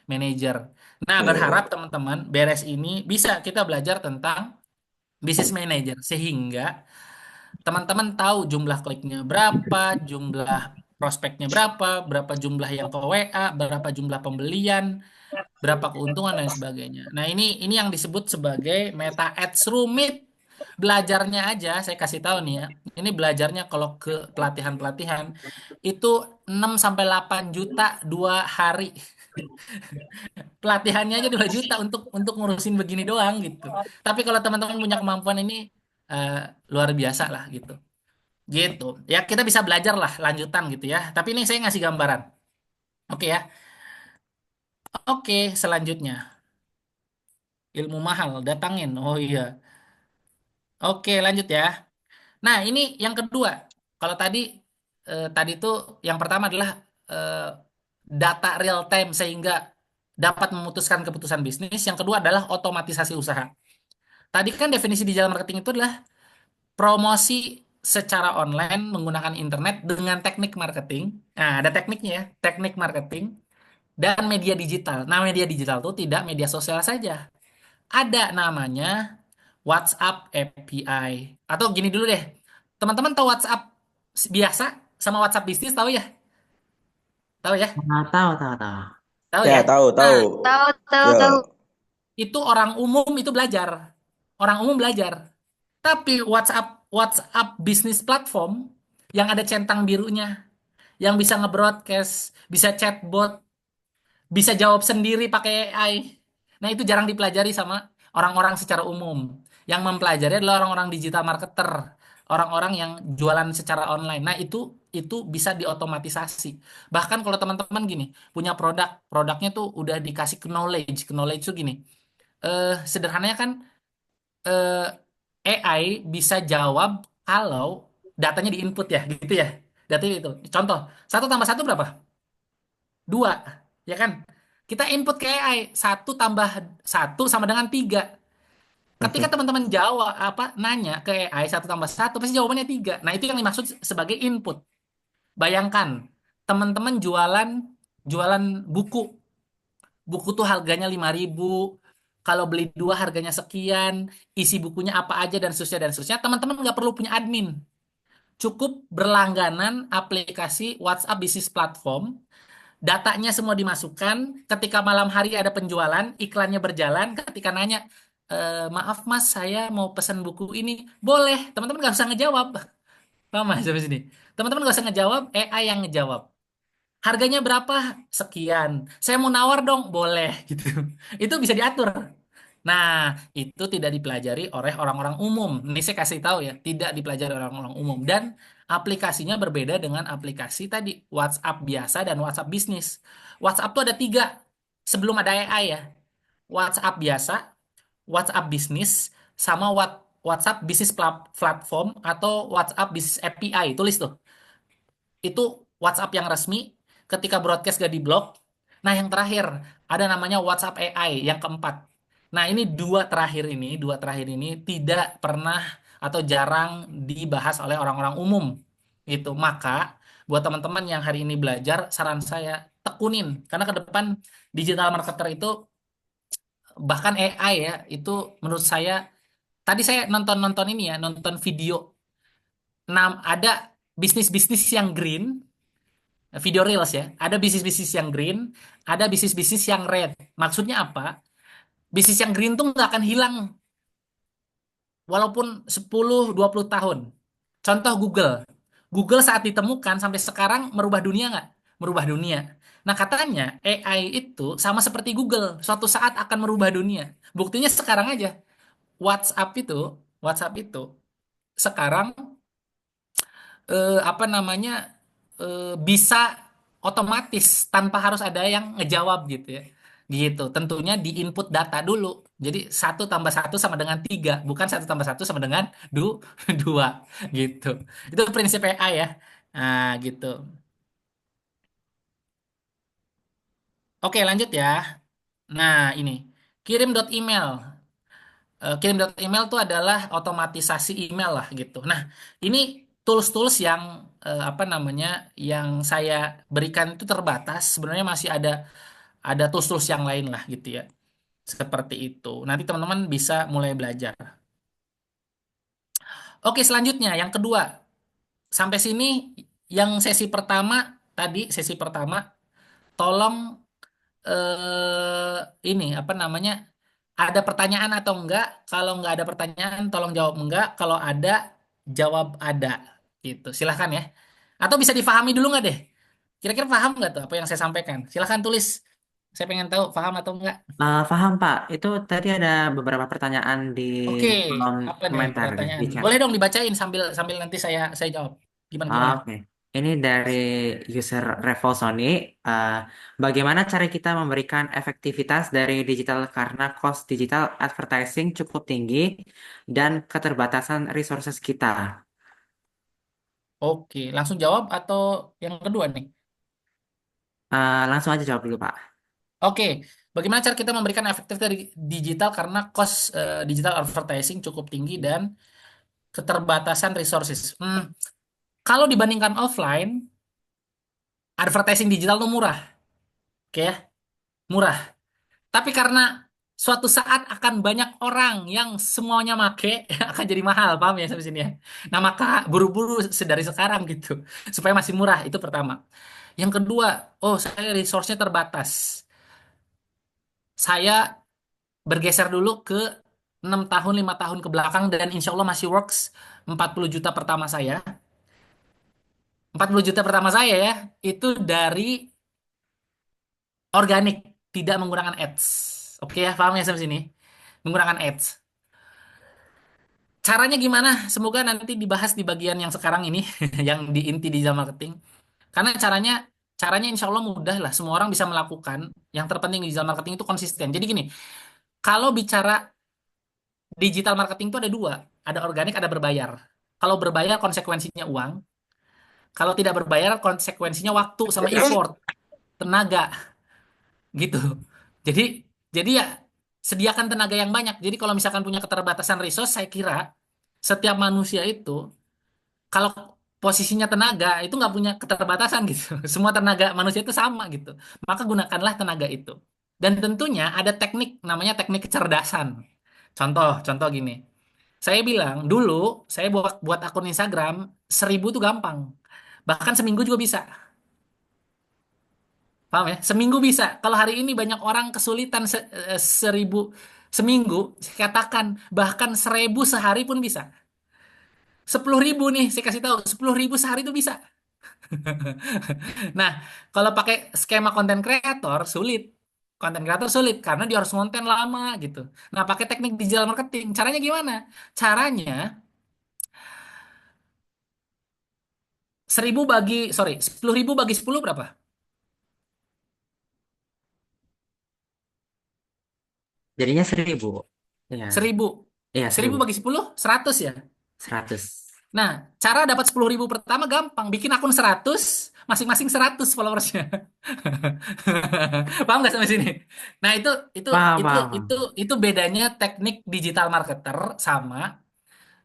manager. Nah, berharap Oke. teman-teman beres ini bisa kita belajar tentang bisnis manager sehingga teman-teman tahu jumlah kliknya berapa, jumlah prospeknya berapa, berapa jumlah yang ke WA, berapa jumlah pembelian, berapa keuntungan dan sebagainya. Nah, ini yang disebut sebagai meta ads rumit. Belajarnya aja saya kasih tahu nih ya. Ini belajarnya kalau ke pelatihan-pelatihan itu 6 sampai 8 juta 2 hari. Pelatihannya aja 2 juta untuk ngurusin begini doang gitu. Tapi kalau teman-teman punya kemampuan ini eh, luar biasa lah gitu. Gitu. Ya kita bisa belajar lah lanjutan gitu ya. Tapi ini saya ngasih gambaran. Oke ya. Oke, selanjutnya. Ilmu mahal, datangin. Oh iya. Oke, lanjut ya. Nah, ini yang kedua. Kalau tadi tuh yang pertama adalah eh, data real time sehingga dapat memutuskan keputusan bisnis. Yang kedua adalah otomatisasi usaha. Tadi kan definisi digital marketing itu adalah promosi secara online menggunakan internet dengan teknik marketing. Nah, ada tekniknya ya, teknik marketing dan media digital. Nah, media digital itu tidak media sosial saja. Ada namanya WhatsApp API. Atau gini dulu deh. Teman-teman tahu WhatsApp biasa sama WhatsApp bisnis tahu ya? Tahu ya? Nah, tahu, tahu, tahu. Tahu Ya, ya? tahu, Nah, tahu. Tahu, tahu, Ya. tahu. itu orang umum itu belajar. Orang umum belajar. Tapi WhatsApp WhatsApp bisnis platform yang ada centang birunya, yang bisa nge-broadcast, bisa chatbot, bisa jawab sendiri pakai AI. Nah, itu jarang dipelajari sama orang-orang secara umum. Yang mempelajari adalah orang-orang digital marketer, orang-orang yang jualan secara online. Nah, itu bisa diotomatisasi. Bahkan kalau teman-teman gini, punya produknya tuh udah dikasih knowledge. Knowledge tuh gini. Sederhananya kan AI bisa jawab kalau datanya diinput ya, gitu ya. Datanya itu. Contoh, 1 tambah 1 berapa? 2, ya kan? Kita input ke AI, 1 tambah 1 sama dengan 3. Ketika teman-teman jawab nanya ke AI 1 tambah 1 pasti jawabannya 3. Nah, itu yang dimaksud sebagai input. Bayangkan, teman-teman jualan jualan buku. Buku tuh harganya 5.000. Kalau beli 2 harganya sekian, isi bukunya apa aja dan seterusnya dan seterusnya. Teman-teman nggak perlu punya admin. Cukup berlangganan aplikasi WhatsApp Business Platform, datanya semua dimasukkan, ketika malam hari ada penjualan, iklannya berjalan, ketika nanya, maaf mas, saya mau pesan buku ini, boleh, teman-teman nggak usah ngejawab. Paham mas sampai sini? Teman-teman nggak usah ngejawab, AI yang ngejawab. Harganya berapa? Sekian. Saya mau nawar dong, boleh gitu. Itu bisa diatur. Nah, itu tidak dipelajari oleh orang-orang umum. Ini saya kasih tahu ya, tidak dipelajari oleh orang-orang umum. Dan aplikasinya berbeda dengan aplikasi tadi, WhatsApp biasa dan WhatsApp bisnis. WhatsApp tuh ada 3 sebelum ada AI ya. WhatsApp biasa, WhatsApp bisnis, sama WhatsApp bisnis platform atau WhatsApp bisnis API. Tulis tuh. Itu WhatsApp yang resmi, ketika broadcast gak diblok. Nah, yang terakhir ada namanya WhatsApp AI yang keempat. Nah, ini dua terakhir ini tidak pernah atau jarang dibahas oleh orang-orang umum. Itu maka buat teman-teman yang hari ini belajar, saran saya tekunin karena ke depan digital marketer itu bahkan AI ya, itu menurut saya tadi saya nonton-nonton ini ya, nonton video ada bisnis-bisnis yang green, video reels ya. Ada bisnis-bisnis yang green, ada bisnis-bisnis yang red. Maksudnya apa? Bisnis yang green tuh nggak akan hilang. walaupun 10-20 tahun. Contoh Google. Google saat ditemukan sampai sekarang merubah dunia nggak? Merubah dunia. Nah, katanya AI itu sama seperti Google, suatu saat akan merubah dunia. Buktinya sekarang aja. WhatsApp itu, WhatsApp itu sekarang apa namanya bisa otomatis tanpa harus ada yang ngejawab gitu ya. Gitu. Tentunya di input data dulu. Jadi satu tambah satu sama dengan tiga, bukan satu tambah satu sama dengan dua, gitu. Itu prinsip AI ya. Nah, gitu. Oke, lanjut ya. Nah, ini kirim dot email. Kirim dot email itu adalah otomatisasi email lah gitu. Nah, ini tools-tools yang apa namanya yang saya berikan itu terbatas. Sebenarnya masih ada tools-tools yang lain lah gitu ya. Seperti itu. Nanti teman-teman bisa mulai belajar. Oke, selanjutnya yang kedua. Sampai sini yang sesi pertama tadi, sesi pertama, tolong ini apa namanya? Ada pertanyaan atau enggak? Kalau enggak ada pertanyaan, tolong jawab enggak. Kalau ada, jawab ada. Gitu. Silahkan ya. Atau bisa difahami dulu nggak deh? Kira-kira paham nggak tuh apa yang saya sampaikan? Silahkan tulis. Saya pengen tahu paham atau enggak. Paham Pak, itu tadi ada beberapa pertanyaan di Oke, kolom apa nih komentar di pertanyaan? chat. Boleh dong dibacain sambil sambil nanti saya jawab. Gimana gimana? Oke, ini dari user Revolsony. Eh, Bagaimana cara kita memberikan efektivitas dari digital karena cost digital advertising cukup tinggi dan keterbatasan resources kita? Oke, langsung jawab atau yang kedua nih? Langsung aja jawab dulu Pak. Oke, bagaimana cara kita memberikan efektif dari digital karena cost digital advertising cukup tinggi dan keterbatasan resources. Kalau dibandingkan offline, advertising digital tuh murah, oke ya, murah. Tapi karena suatu saat akan banyak orang yang semuanya make, akan jadi mahal, paham ya sampai sini ya. Nah maka buru-buru dari sekarang gitu, supaya masih murah itu pertama. Yang kedua, oh saya resource-nya terbatas. Saya bergeser dulu ke 6 tahun, 5 tahun ke belakang dan insya Allah masih works 40 juta pertama saya. 40 juta pertama saya ya, itu dari organik, tidak menggunakan ads. Oke ya, paham ya sampai sini? Menggunakan ads. Caranya gimana? Semoga nanti dibahas di bagian yang sekarang ini, yang di inti digital marketing. Karena caranya insya Allah mudah lah. Semua orang bisa melakukan. Yang terpenting di digital marketing itu konsisten. Jadi gini, kalau bicara digital marketing itu ada dua. Ada organik, ada berbayar. Kalau berbayar konsekuensinya uang. Kalau tidak berbayar konsekuensinya waktu sama effort, tenaga gitu. Jadi jadi ya sediakan tenaga yang banyak. Jadi kalau misalkan punya keterbatasan resource, saya kira setiap manusia itu kalau posisinya tenaga itu nggak punya keterbatasan gitu. Semua tenaga manusia itu sama gitu. Maka gunakanlah tenaga itu. Dan tentunya ada teknik namanya teknik kecerdasan. Contoh gini. Saya bilang dulu saya buat akun Instagram 1.000 tuh gampang. Bahkan seminggu juga bisa. Paham ya? Seminggu bisa. Kalau hari ini banyak orang kesulitan 1.000 seminggu, saya katakan bahkan 1.000 sehari pun bisa. 10.000 nih, saya kasih tahu, 10.000 sehari itu bisa. Nah, kalau pakai skema konten kreator sulit. Konten kreator sulit karena dia harus konten lama gitu. Nah, pakai teknik digital marketing. Caranya gimana? Caranya 10.000 bagi 10 berapa? Jadinya 1.000. Ya, 1.000. iya 1.000 1.000. bagi 10, 100 ya. 100. Nah, cara dapat 10.000 pertama gampang. Bikin akun 100, masing-masing 100 followersnya. Paham nggak sampai sini? Nah, itu Paham, itu paham, itu paham. itu bedanya teknik digital marketer sama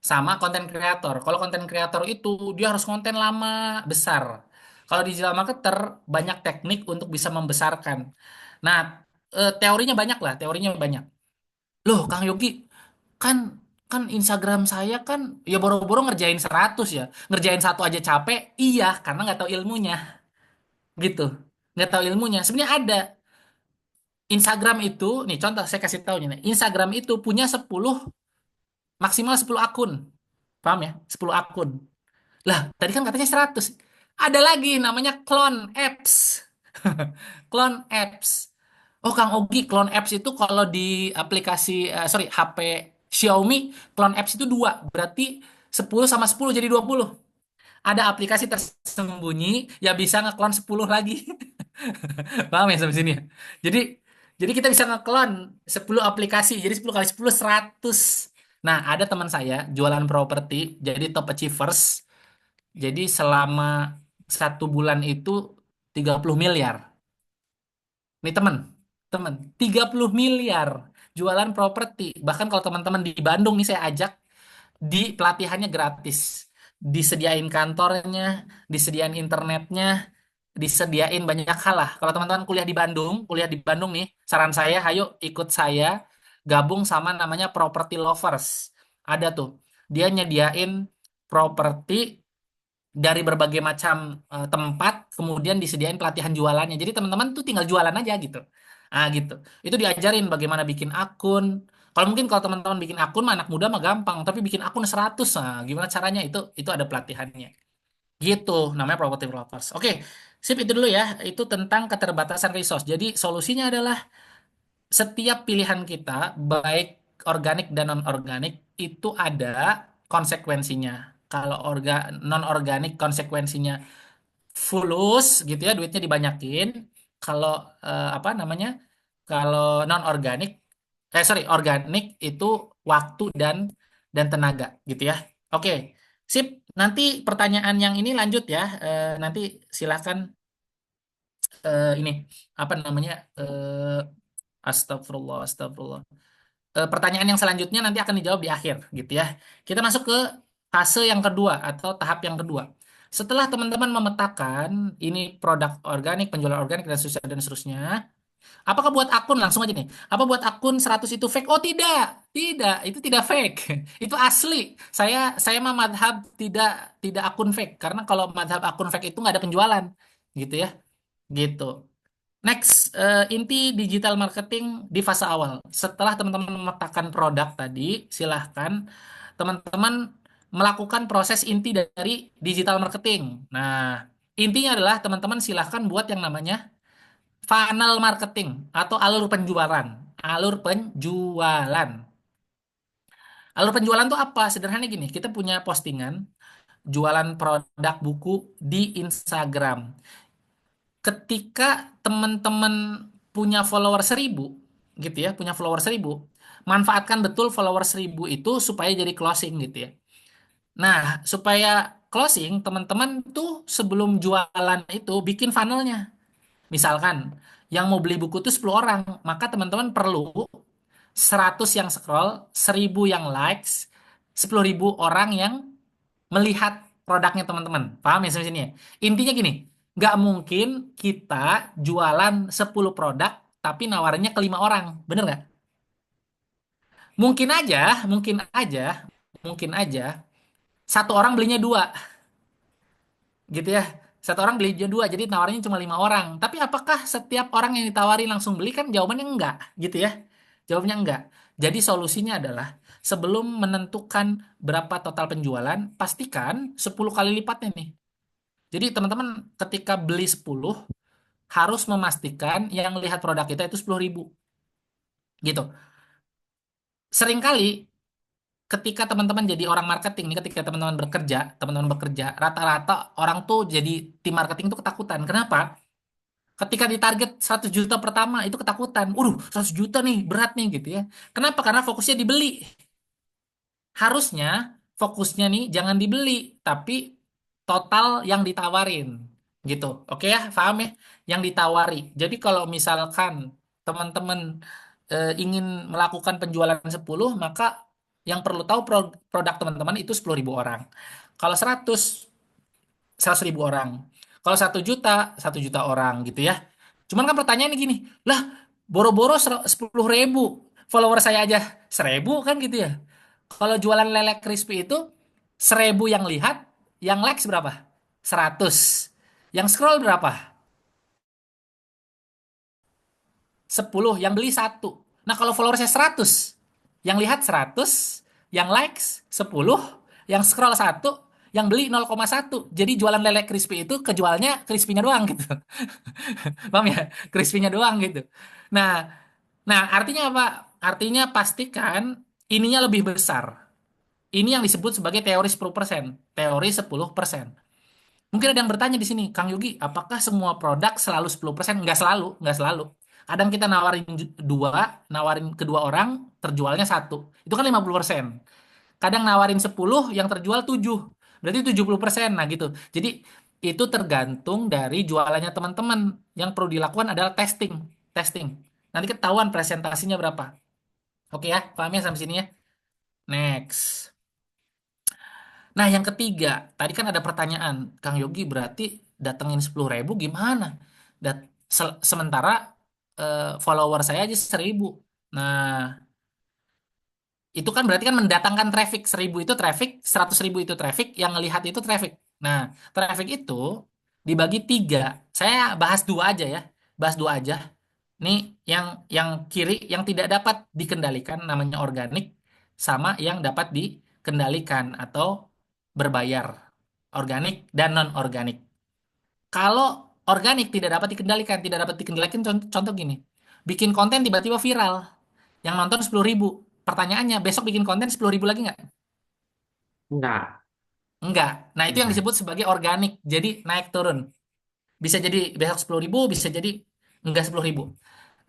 sama konten kreator. Kalau konten kreator itu dia harus konten lama, besar. Kalau digital marketer banyak teknik untuk bisa membesarkan. Nah, teorinya banyak lah, teorinya banyak. Loh, Kang Yogi, kan kan Instagram saya kan ya boro-boro ngerjain 100 ya. Ngerjain satu aja capek. Iya, karena nggak tahu ilmunya. Gitu. Nggak tahu ilmunya. Sebenarnya ada. Instagram itu, nih contoh saya kasih tahu nih. Instagram itu punya 10 Maksimal 10 akun. Paham ya? 10 akun. Lah, tadi kan katanya 100. Ada lagi namanya clone apps. Clone apps. Oh, Kang Ogi, clone apps itu kalau di aplikasi, sorry, HP Xiaomi, clone apps itu dua. Berarti 10 sama 10 jadi 20. Ada aplikasi tersembunyi yang bisa ngeklon 10 lagi. Paham ya sampai sini ya? Jadi jadi kita bisa ngeklon 10 aplikasi. Jadi 10 kali 10 100. Nah, ada teman saya jualan properti, jadi top achievers. Jadi selama 1 bulan itu 30 miliar. Nih temen, 30 miliar jualan properti. Bahkan kalau teman-teman di Bandung nih saya ajak, di pelatihannya gratis. Disediain kantornya, disediain internetnya, disediain banyak hal lah. Kalau teman-teman kuliah di Bandung nih, saran saya, ayo ikut saya gabung sama namanya Property Lovers. Ada tuh, dia nyediain properti dari berbagai macam tempat, kemudian disediain pelatihan jualannya. Jadi teman-teman tuh tinggal jualan aja gitu. Ah gitu. Itu diajarin bagaimana bikin akun. Kalau teman-teman bikin akun mah anak muda mah gampang, tapi bikin akun 100, nah, gimana caranya itu ada pelatihannya. Gitu, namanya property developers. Oke, sip itu dulu ya. Itu tentang keterbatasan resource. Jadi solusinya adalah setiap pilihan kita, baik organik dan non-organik, itu ada konsekuensinya. Kalau non-organik konsekuensinya fulus gitu ya, duitnya dibanyakin. Kalau apa namanya? Kalau non-organik, sorry, organik itu waktu dan tenaga gitu ya. Oke, sip. Nanti pertanyaan yang ini lanjut ya. Nanti silakan ini apa namanya? Astagfirullah, astagfirullah. Pertanyaan yang selanjutnya nanti akan dijawab di akhir gitu ya. Kita masuk ke fase yang kedua atau tahap yang kedua. Setelah teman-teman memetakan ini produk organik, penjualan organik dan seterusnya, apakah buat akun langsung aja nih? Apa buat akun 100 itu fake? Oh tidak, tidak, itu tidak fake. Itu asli. Saya mah madhab tidak tidak akun fake karena kalau madhab akun fake itu nggak ada penjualan, gitu ya, gitu. Next, inti digital marketing di fase awal. Setelah teman-teman memetakan produk tadi, silahkan teman-teman melakukan proses inti dari digital marketing. Nah, intinya adalah teman-teman silahkan buat yang namanya funnel marketing atau alur penjualan. Alur penjualan. Alur penjualan tuh apa? Sederhana gini, kita punya postingan jualan produk buku di Instagram. Ketika teman-teman punya follower 1.000, gitu ya, punya follower 1.000, manfaatkan betul follower 1.000 itu supaya jadi closing gitu ya. Nah, supaya closing, teman-teman tuh sebelum jualan itu bikin funnelnya. Misalkan, yang mau beli buku tuh 10 orang, maka teman-teman perlu 100 yang scroll, 1.000 yang likes, 10.000 orang yang melihat produknya teman-teman. Paham ya sampai sini ya? Intinya gini, nggak mungkin kita jualan 10 produk tapi nawarinnya ke 5 orang. Bener nggak? Mungkin aja, mungkin aja, mungkin aja satu orang belinya dua, gitu ya. Satu orang belinya dua, jadi nawarnya cuma 5 orang. Tapi apakah setiap orang yang ditawari langsung beli kan? Jawabannya enggak, gitu ya. Jawabnya enggak. Jadi solusinya adalah sebelum menentukan berapa total penjualan, pastikan 10 kali lipatnya nih. Jadi teman-teman ketika beli 10 harus memastikan yang lihat produk kita itu 10.000 gitu. Seringkali ketika teman-teman jadi orang marketing nih, ketika teman-teman bekerja, rata-rata orang tuh jadi tim marketing tuh ketakutan. Kenapa? Ketika ditarget 100 juta pertama itu ketakutan. 100 juta nih, berat nih gitu ya. Kenapa? Karena fokusnya dibeli. Harusnya fokusnya nih jangan dibeli, tapi total yang ditawarin. Gitu. Oke ya, paham ya? Yang ditawari. Jadi kalau misalkan teman-teman ingin melakukan penjualan 10, maka yang perlu tahu produk teman-teman itu 10.000 orang. Kalau 100.000 orang. Kalau 1 juta, 1 juta orang gitu ya. Cuman kan pertanyaannya gini, lah boro-boro 10.000, follower saya aja 1.000 kan gitu ya. Kalau jualan lele crispy itu 1.000 yang lihat, yang likes berapa? 100. Yang scroll berapa? 10. Yang beli 1. Nah kalau followersnya 100, yang lihat 100, yang likes 10, yang scroll 1, yang beli 0,1. Jadi jualan lele crispy itu kejualnya crispy-nya doang gitu. Paham ya? Crispy-nya doang gitu. Nah, nah artinya apa? Artinya pastikan ininya lebih besar. Ini yang disebut sebagai teori 10%. Teori 10%. Mungkin ada yang bertanya di sini, Kang Yogi, apakah semua produk selalu 10%? Nggak selalu, nggak selalu. Kadang kita nawarin dua, nawarin kedua orang, terjualnya satu. Itu kan 50%. Kadang nawarin 10, yang terjual 7. Berarti 70%. Nah gitu. Jadi itu tergantung dari jualannya teman-teman. Yang perlu dilakukan adalah testing. Testing. Nanti ketahuan presentasinya berapa. Oke ya, paham ya sampai sini ya? Next. Nah, yang ketiga, tadi kan ada pertanyaan, Kang Yogi berarti datengin 10.000 gimana? Sementara follower saya aja 1.000. Nah, itu kan berarti kan mendatangkan traffic. 1.000 itu traffic, 100.000 itu traffic, yang ngelihat itu traffic. Nah, traffic itu dibagi tiga. Saya bahas dua aja ya, bahas dua aja. Nih, yang kiri yang tidak dapat dikendalikan namanya organik, sama yang dapat dikendalikan atau berbayar. Organik dan non organik. Kalau organik tidak dapat dikendalikan contoh, contoh gini. Bikin konten tiba-tiba viral. Yang nonton 10.000. Pertanyaannya, besok bikin konten 10.000 lagi nggak? Enggak. Enggak. Nah, itu yang Enggak. disebut sebagai organik. Jadi naik turun. Bisa jadi besok 10.000, bisa jadi enggak 10.000.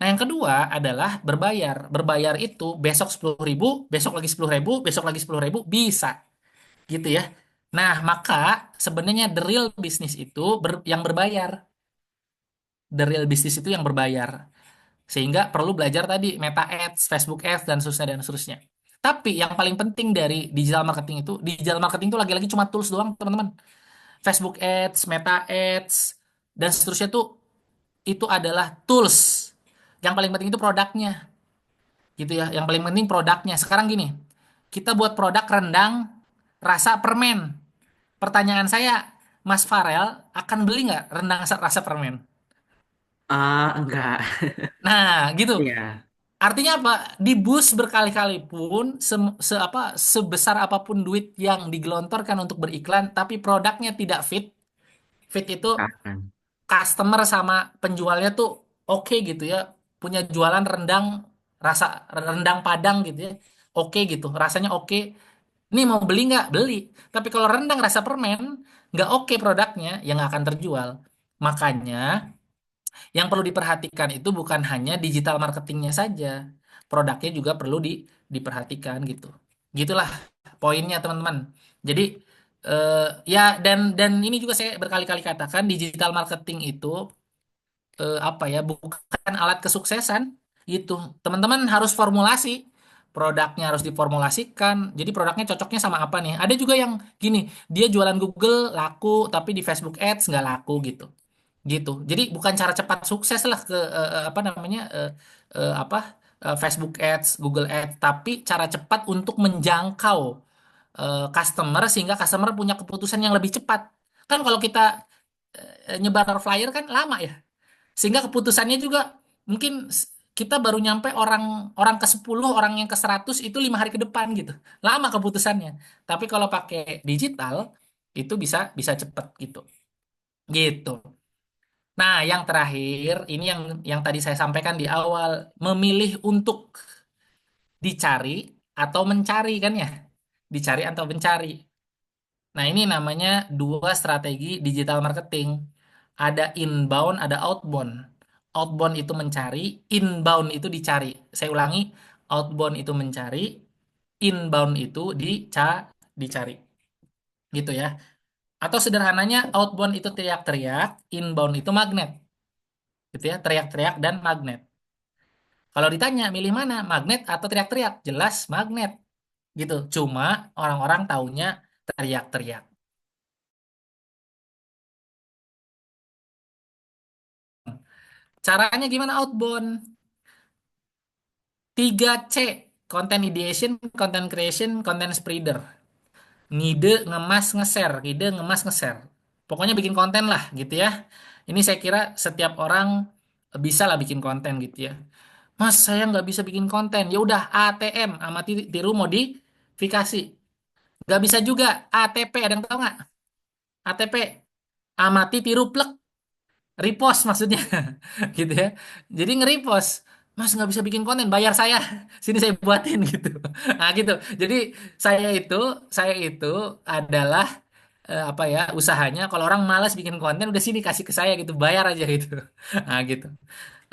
Nah, yang kedua adalah berbayar. Berbayar itu besok 10.000, besok lagi 10.000, besok lagi 10.000, bisa. Gitu ya. Nah, maka sebenarnya the real business itu yang berbayar. The real business itu yang berbayar. Sehingga perlu belajar tadi Meta Ads, Facebook Ads, dan seterusnya dan seterusnya. Tapi yang paling penting dari digital marketing itu lagi-lagi cuma tools doang, teman-teman. Facebook Ads, Meta Ads, dan seterusnya itu adalah tools. Yang paling penting itu produknya, gitu ya. Yang paling penting produknya. Sekarang gini, kita buat produk rendang rasa permen. Pertanyaan saya, Mas Farel akan beli nggak rendang rasa permen? Enggak. Nah, gitu. Iya. Artinya apa? Di bus berkali-kali pun sebesar apapun duit yang digelontorkan untuk beriklan, tapi produknya tidak fit. Fit itu Enggak akan. customer sama penjualnya tuh oke gitu ya. Punya jualan rendang rasa rendang Padang gitu ya. Oke gitu, rasanya oke. Nih mau beli nggak? Beli. Tapi kalau rendang rasa permen nggak oke produknya, ya nggak akan terjual. Makanya yang perlu diperhatikan itu bukan hanya digital marketingnya saja, produknya juga perlu diperhatikan gitu. Gitulah poinnya teman-teman. Jadi eh, ya dan ini juga saya berkali-kali katakan digital marketing itu apa ya bukan alat kesuksesan gitu. Teman-teman harus formulasi. Produknya harus diformulasikan. Jadi produknya cocoknya sama apa nih? Ada juga yang gini, dia jualan Google laku tapi di Facebook Ads nggak laku gitu gitu. Jadi bukan cara cepat sukses lah ke apa namanya apa Facebook Ads, Google Ads, tapi cara cepat untuk menjangkau customer sehingga customer punya keputusan yang lebih cepat. Kan kalau kita nyebar flyer kan lama ya. Sehingga keputusannya juga mungkin kita baru nyampe orang orang ke 10, orang yang ke 100 itu 5 hari ke depan gitu. Lama keputusannya. Tapi kalau pakai digital itu bisa bisa cepat gitu. Gitu. Nah, yang terakhir, ini yang tadi saya sampaikan di awal, memilih untuk dicari atau mencari kan ya? Dicari atau mencari. Nah, ini namanya dua strategi digital marketing. Ada inbound, ada outbound. Outbound itu mencari, inbound itu dicari. Saya ulangi, outbound itu mencari, inbound itu dicari. Gitu ya. Atau sederhananya, outbound itu teriak-teriak, inbound itu magnet. Gitu ya, teriak-teriak dan magnet. Kalau ditanya milih mana, magnet atau teriak-teriak, jelas magnet gitu. Cuma orang-orang taunya teriak-teriak. Caranya gimana outbound? 3C, content ideation, content creation, content spreader. Ngide, ngemas, nge-share. Ngide, ngemas, nge-share. Pokoknya bikin konten lah gitu ya. Ini saya kira setiap orang bisa lah bikin konten gitu ya. Mas, saya nggak bisa bikin konten. Ya udah ATM, amati tiru modi Nggak bisa juga ATP, ada yang tahu nggak? ATP, amati tiru plek, repost maksudnya, gitu ya. Jadi nge-repost, Mas nggak bisa bikin konten, bayar saya, sini saya buatin gitu. Nah gitu. Jadi saya itu, saya itu adalah apa ya usahanya. Kalau orang malas bikin konten, udah sini kasih ke saya gitu, bayar aja gitu. Nah gitu.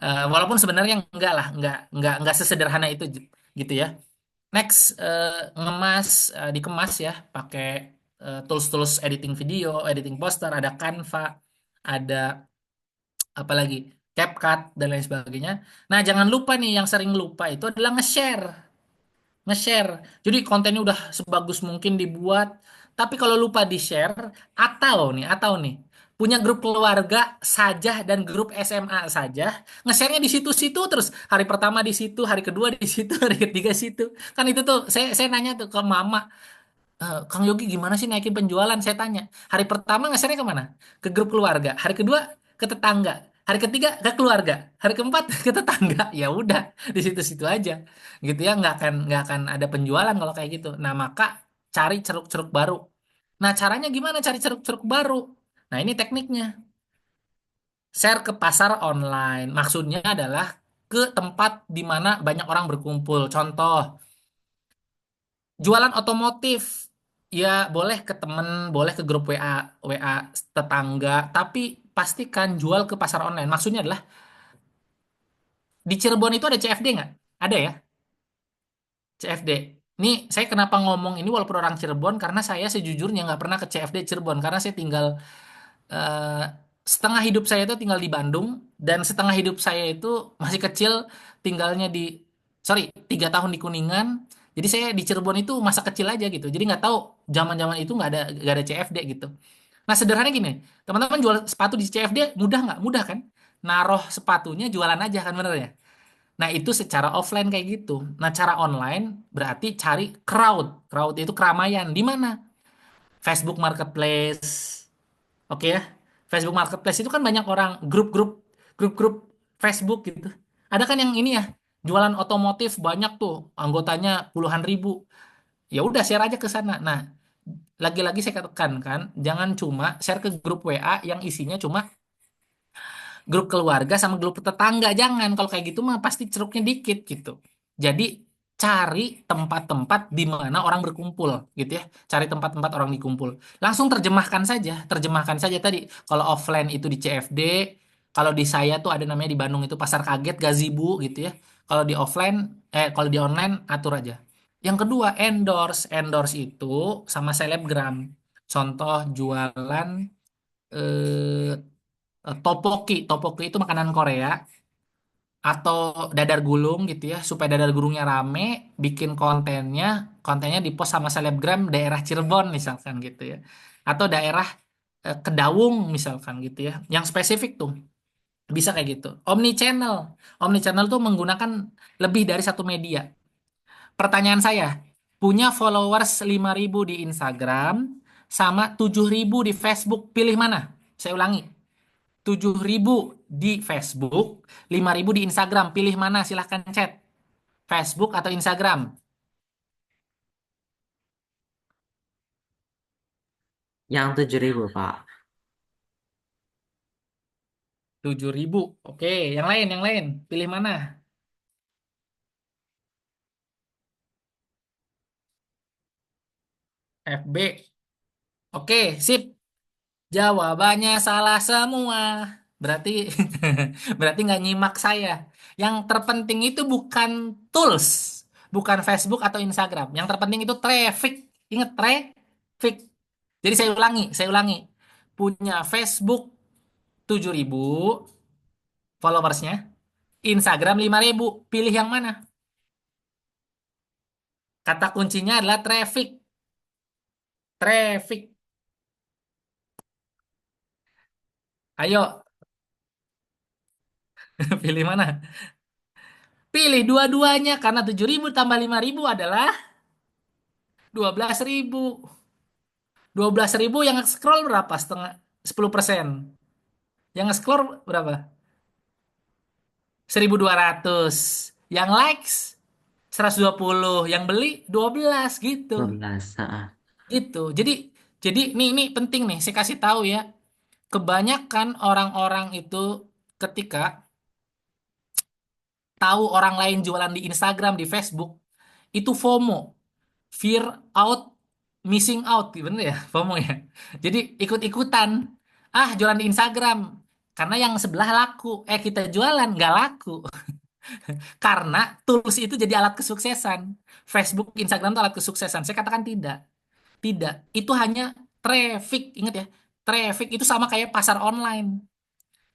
Walaupun sebenarnya enggak lah, enggak sesederhana itu gitu ya. Next, ngemas, dikemas ya, pakai tools-tools editing video, editing poster, ada Canva, ada apa lagi, CapCut dan lain sebagainya. Nah, jangan lupa nih, yang sering lupa itu adalah nge-share. Nge-share. Jadi kontennya udah sebagus mungkin dibuat, tapi kalau lupa di-share, atau nih, punya grup keluarga saja dan grup SMA saja, nge-share-nya di situ-situ terus. Hari pertama di situ, hari kedua di situ, hari ketiga situ. Kan itu tuh, saya nanya tuh ke mama, Kang Yogi gimana sih naikin penjualan? Saya tanya. Hari pertama nge-share kemana? Ke grup keluarga. Hari kedua ke tetangga. Hari ketiga ke keluarga. Hari keempat ke tetangga. Ya udah di situ-situ aja. Gitu ya, nggak akan ada penjualan kalau kayak gitu. Nah, maka cari ceruk-ceruk baru. Nah, caranya gimana cari ceruk-ceruk baru? Nah, ini tekniknya. Share ke pasar online. Maksudnya adalah ke tempat di mana banyak orang berkumpul. Contoh, jualan otomotif, ya boleh ke temen, boleh ke grup WA tetangga, tapi pastikan jual ke pasar online. Maksudnya adalah di Cirebon itu ada CFD nggak? Ada ya, CFD. Ini saya kenapa ngomong ini walaupun orang Cirebon, karena saya sejujurnya nggak pernah ke CFD Cirebon, karena saya tinggal eh, setengah hidup saya itu tinggal di Bandung, dan setengah hidup saya itu masih kecil tinggalnya di, sorry, 3 tahun di Kuningan. Jadi saya di Cirebon itu masa kecil aja gitu. Jadi nggak tahu zaman-zaman itu nggak ada CFD gitu. Nah sederhana gini, teman-teman jual sepatu di CFD mudah nggak? Mudah kan? Naruh sepatunya jualan aja kan bener ya. Nah itu secara offline kayak gitu. Nah cara online berarti cari crowd. Crowd itu keramaian. Di mana? Facebook Marketplace. Oke ya. Facebook Marketplace itu kan banyak orang, grup-grup Facebook gitu. Ada kan yang ini ya, jualan otomotif banyak tuh, anggotanya puluhan ribu. Ya udah share aja ke sana. Nah, lagi-lagi saya katakan kan, jangan cuma share ke grup WA yang isinya cuma grup keluarga sama grup tetangga. Jangan, kalau kayak gitu mah pasti ceruknya dikit gitu. Jadi cari tempat-tempat di mana orang berkumpul gitu ya. Cari tempat-tempat orang dikumpul. Langsung terjemahkan saja tadi. Kalau offline itu di CFD, kalau di saya tuh ada namanya di Bandung itu Pasar Kaget, Gazebo gitu ya. Kalau di offline, kalau di online atur aja. Yang kedua, endorse. Endorse itu sama selebgram. Contoh jualan eh, topoki. Topoki itu makanan Korea atau dadar gulung gitu ya. Supaya dadar gulungnya rame, bikin kontennya dipost sama selebgram daerah Cirebon misalkan gitu ya. Atau daerah Kedaung misalkan gitu ya. Yang spesifik tuh bisa kayak gitu. Omni channel. Omni channel tuh menggunakan lebih dari satu media. Pertanyaan saya, punya followers 5.000 di Instagram sama 7.000 di Facebook, pilih mana? Saya ulangi, 7.000 di Facebook, 5.000 di Instagram. Pilih mana? Silahkan chat. Facebook atau Instagram? Yang 7.000, Pak. 7.000. Oke, yang lain. Pilih mana? FB. Oke, sip. Jawabannya salah semua. Berarti berarti nggak nyimak saya. Yang terpenting itu bukan tools, bukan Facebook atau Instagram. Yang terpenting itu traffic. Ingat traffic. Jadi saya ulangi. Punya Facebook 7.000 followersnya, Instagram 5.000. Pilih yang mana? Kata kuncinya adalah traffic. Traffic. Ayo, pilih mana? Pilih dua-duanya karena 7.000 tambah 5.000 adalah 12.000. 12.000 yang scroll berapa? Setengah, 10%. Yang scroll berapa? 1.200. Yang likes 120, yang beli 12 gitu. 12. Gitu. Jadi nih penting nih saya kasih tahu ya. Kebanyakan orang-orang itu ketika tahu orang lain jualan di Instagram, di Facebook, itu FOMO, fear out, missing out, bener ya, FOMO ya. Jadi ikut-ikutan, ah jualan di Instagram, karena yang sebelah laku, kita jualan nggak laku, karena tools itu jadi alat kesuksesan. Facebook, Instagram itu alat kesuksesan. Saya katakan tidak, tidak. Itu hanya traffic, ingat ya, traffic itu sama kayak pasar online.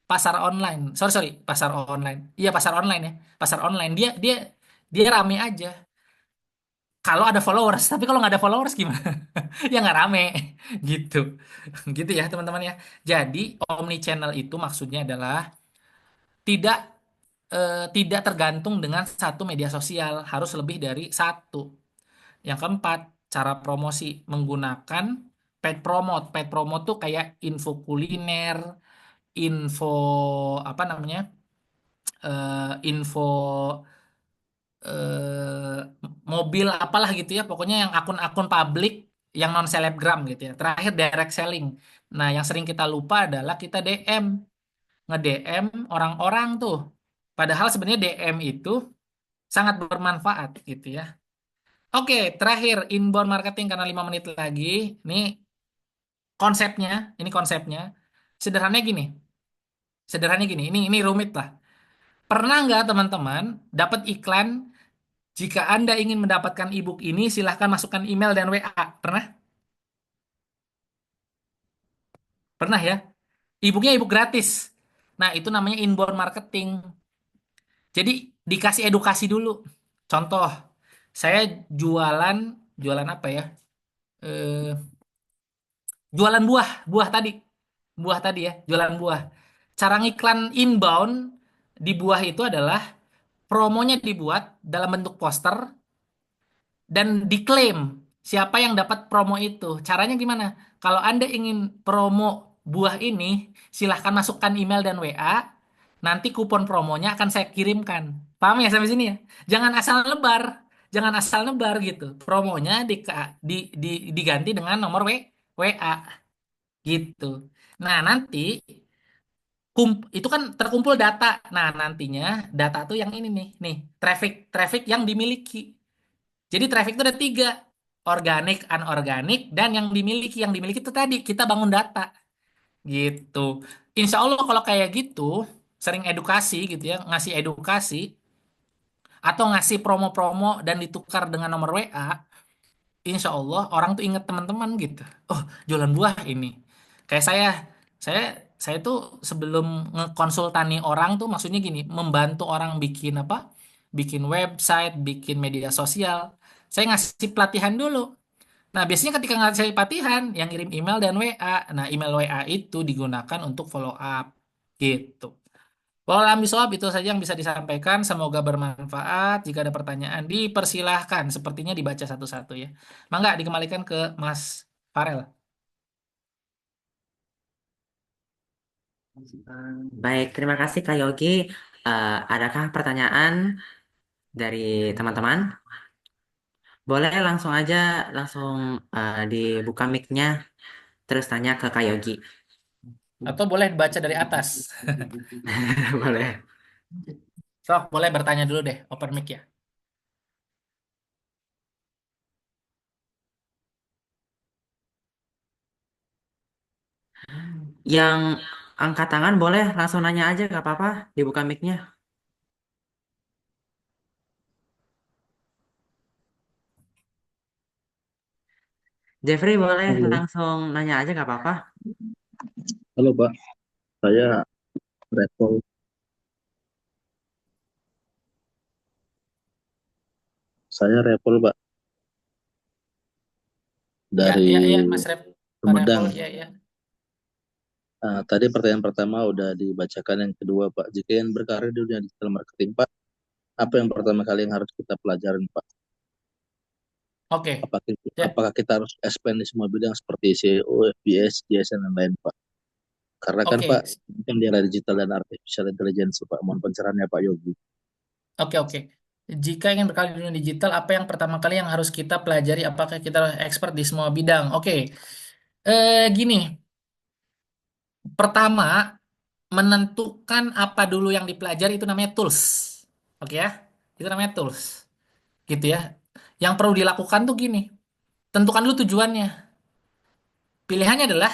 Pasar online, sorry sorry, pasar online, iya pasar online ya, pasar online dia dia dia rame aja kalau ada followers, tapi kalau nggak ada followers gimana? Ya nggak rame gitu. Gitu ya teman-teman ya. Jadi omni channel itu maksudnya adalah tidak tidak tergantung dengan satu media sosial, harus lebih dari satu. Yang keempat, cara promosi menggunakan paid promote. Paid promote tuh kayak info kuliner, info apa namanya, info eh, mobil apalah gitu ya, pokoknya yang akun-akun publik yang non selebgram gitu ya. Terakhir direct selling. Nah, yang sering kita lupa adalah kita DM, nge-DM orang-orang tuh. Padahal sebenarnya DM itu sangat bermanfaat gitu ya. Oke, terakhir inbound marketing karena 5 menit lagi. Ini konsepnya, ini konsepnya. Sederhananya gini, sederhananya gini. Ini rumit lah. Pernah nggak teman-teman dapat iklan? Jika Anda ingin mendapatkan ebook ini, silahkan masukkan email dan WA. Pernah? Pernah ya? Ebooknya ebook gratis. Nah, itu namanya inbound marketing. Jadi, dikasih edukasi dulu. Contoh, saya jualan, jualan apa ya? Eh, jualan buah, buah tadi ya, jualan buah. Cara ngiklan inbound di buah itu adalah promonya dibuat dalam bentuk poster dan diklaim siapa yang dapat promo itu. Caranya gimana? Kalau Anda ingin promo buah ini, silahkan masukkan email dan WA. Nanti kupon promonya akan saya kirimkan. Paham ya sampai sini ya? Jangan asal nebar. Jangan asal nebar gitu. Promonya diganti dengan nomor WA gitu. Nah, nanti itu kan terkumpul data. Nah, nantinya data tuh yang ini nih, traffic yang dimiliki. Jadi traffic itu ada tiga, organik, anorganik, dan yang dimiliki. Yang dimiliki itu tadi kita bangun data, gitu. Insya Allah kalau kayak gitu, sering edukasi gitu ya, ngasih edukasi atau ngasih promo-promo dan ditukar dengan nomor WA, Insya Allah orang tuh inget teman-teman gitu. Oh, jualan buah ini. Kayak saya saya tuh sebelum ngekonsultani orang tuh maksudnya gini, membantu orang bikin apa? Bikin website, bikin media sosial. Saya ngasih pelatihan dulu. Nah, biasanya ketika ngasih pelatihan, yang ngirim email dan WA. Nah, email WA itu digunakan untuk follow up. Gitu. Wallahualam bishawab, itu saja yang bisa disampaikan. Semoga bermanfaat. Jika ada pertanyaan, dipersilahkan. Sepertinya dibaca satu-satu ya. Mangga dikembalikan ke Mas Farel. Baik, terima kasih Kak Yogi. Adakah pertanyaan dari teman-teman? Boleh langsung aja, langsung dibuka mic-nya, terus tanya ke Kak Yogi. Atau boleh baca dari atas. Boleh. Sok, boleh bertanya dulu deh. Open mic ya. Yang angkat tangan boleh langsung nanya aja, gak apa-apa, dibuka mic-nya. Jeffrey boleh Halo, langsung nanya aja, gak apa-apa. halo Pak, saya Repol. Saya Repol Pak, Ya, dari ya, ya, Mas Pak Repol, Sumedang. ya, ya. Tadi pertanyaan pertama udah dibacakan, yang kedua Pak, jika yang berkarir di dunia digital marketing Pak, apa yang pertama kali yang harus kita pelajarin Pak? Oke. Apakah, Ya, apakah kita harus expand di semua bidang seperti SEO, FBS, JSN, dan lain Pak? Karena kan Pak, oke. ini kan di era digital dan artificial intelligence Pak, mohon pencerahannya Pak Yogi. Oke, oke. Jika ingin berkarir di dunia digital, apa yang pertama kali yang harus kita pelajari? Apakah kita harus expert di semua bidang? Oke, gini. Pertama, menentukan apa dulu yang dipelajari itu namanya tools. Oke ya? Itu namanya tools. Gitu ya. Yang perlu dilakukan tuh gini. Tentukan dulu tujuannya. Pilihannya adalah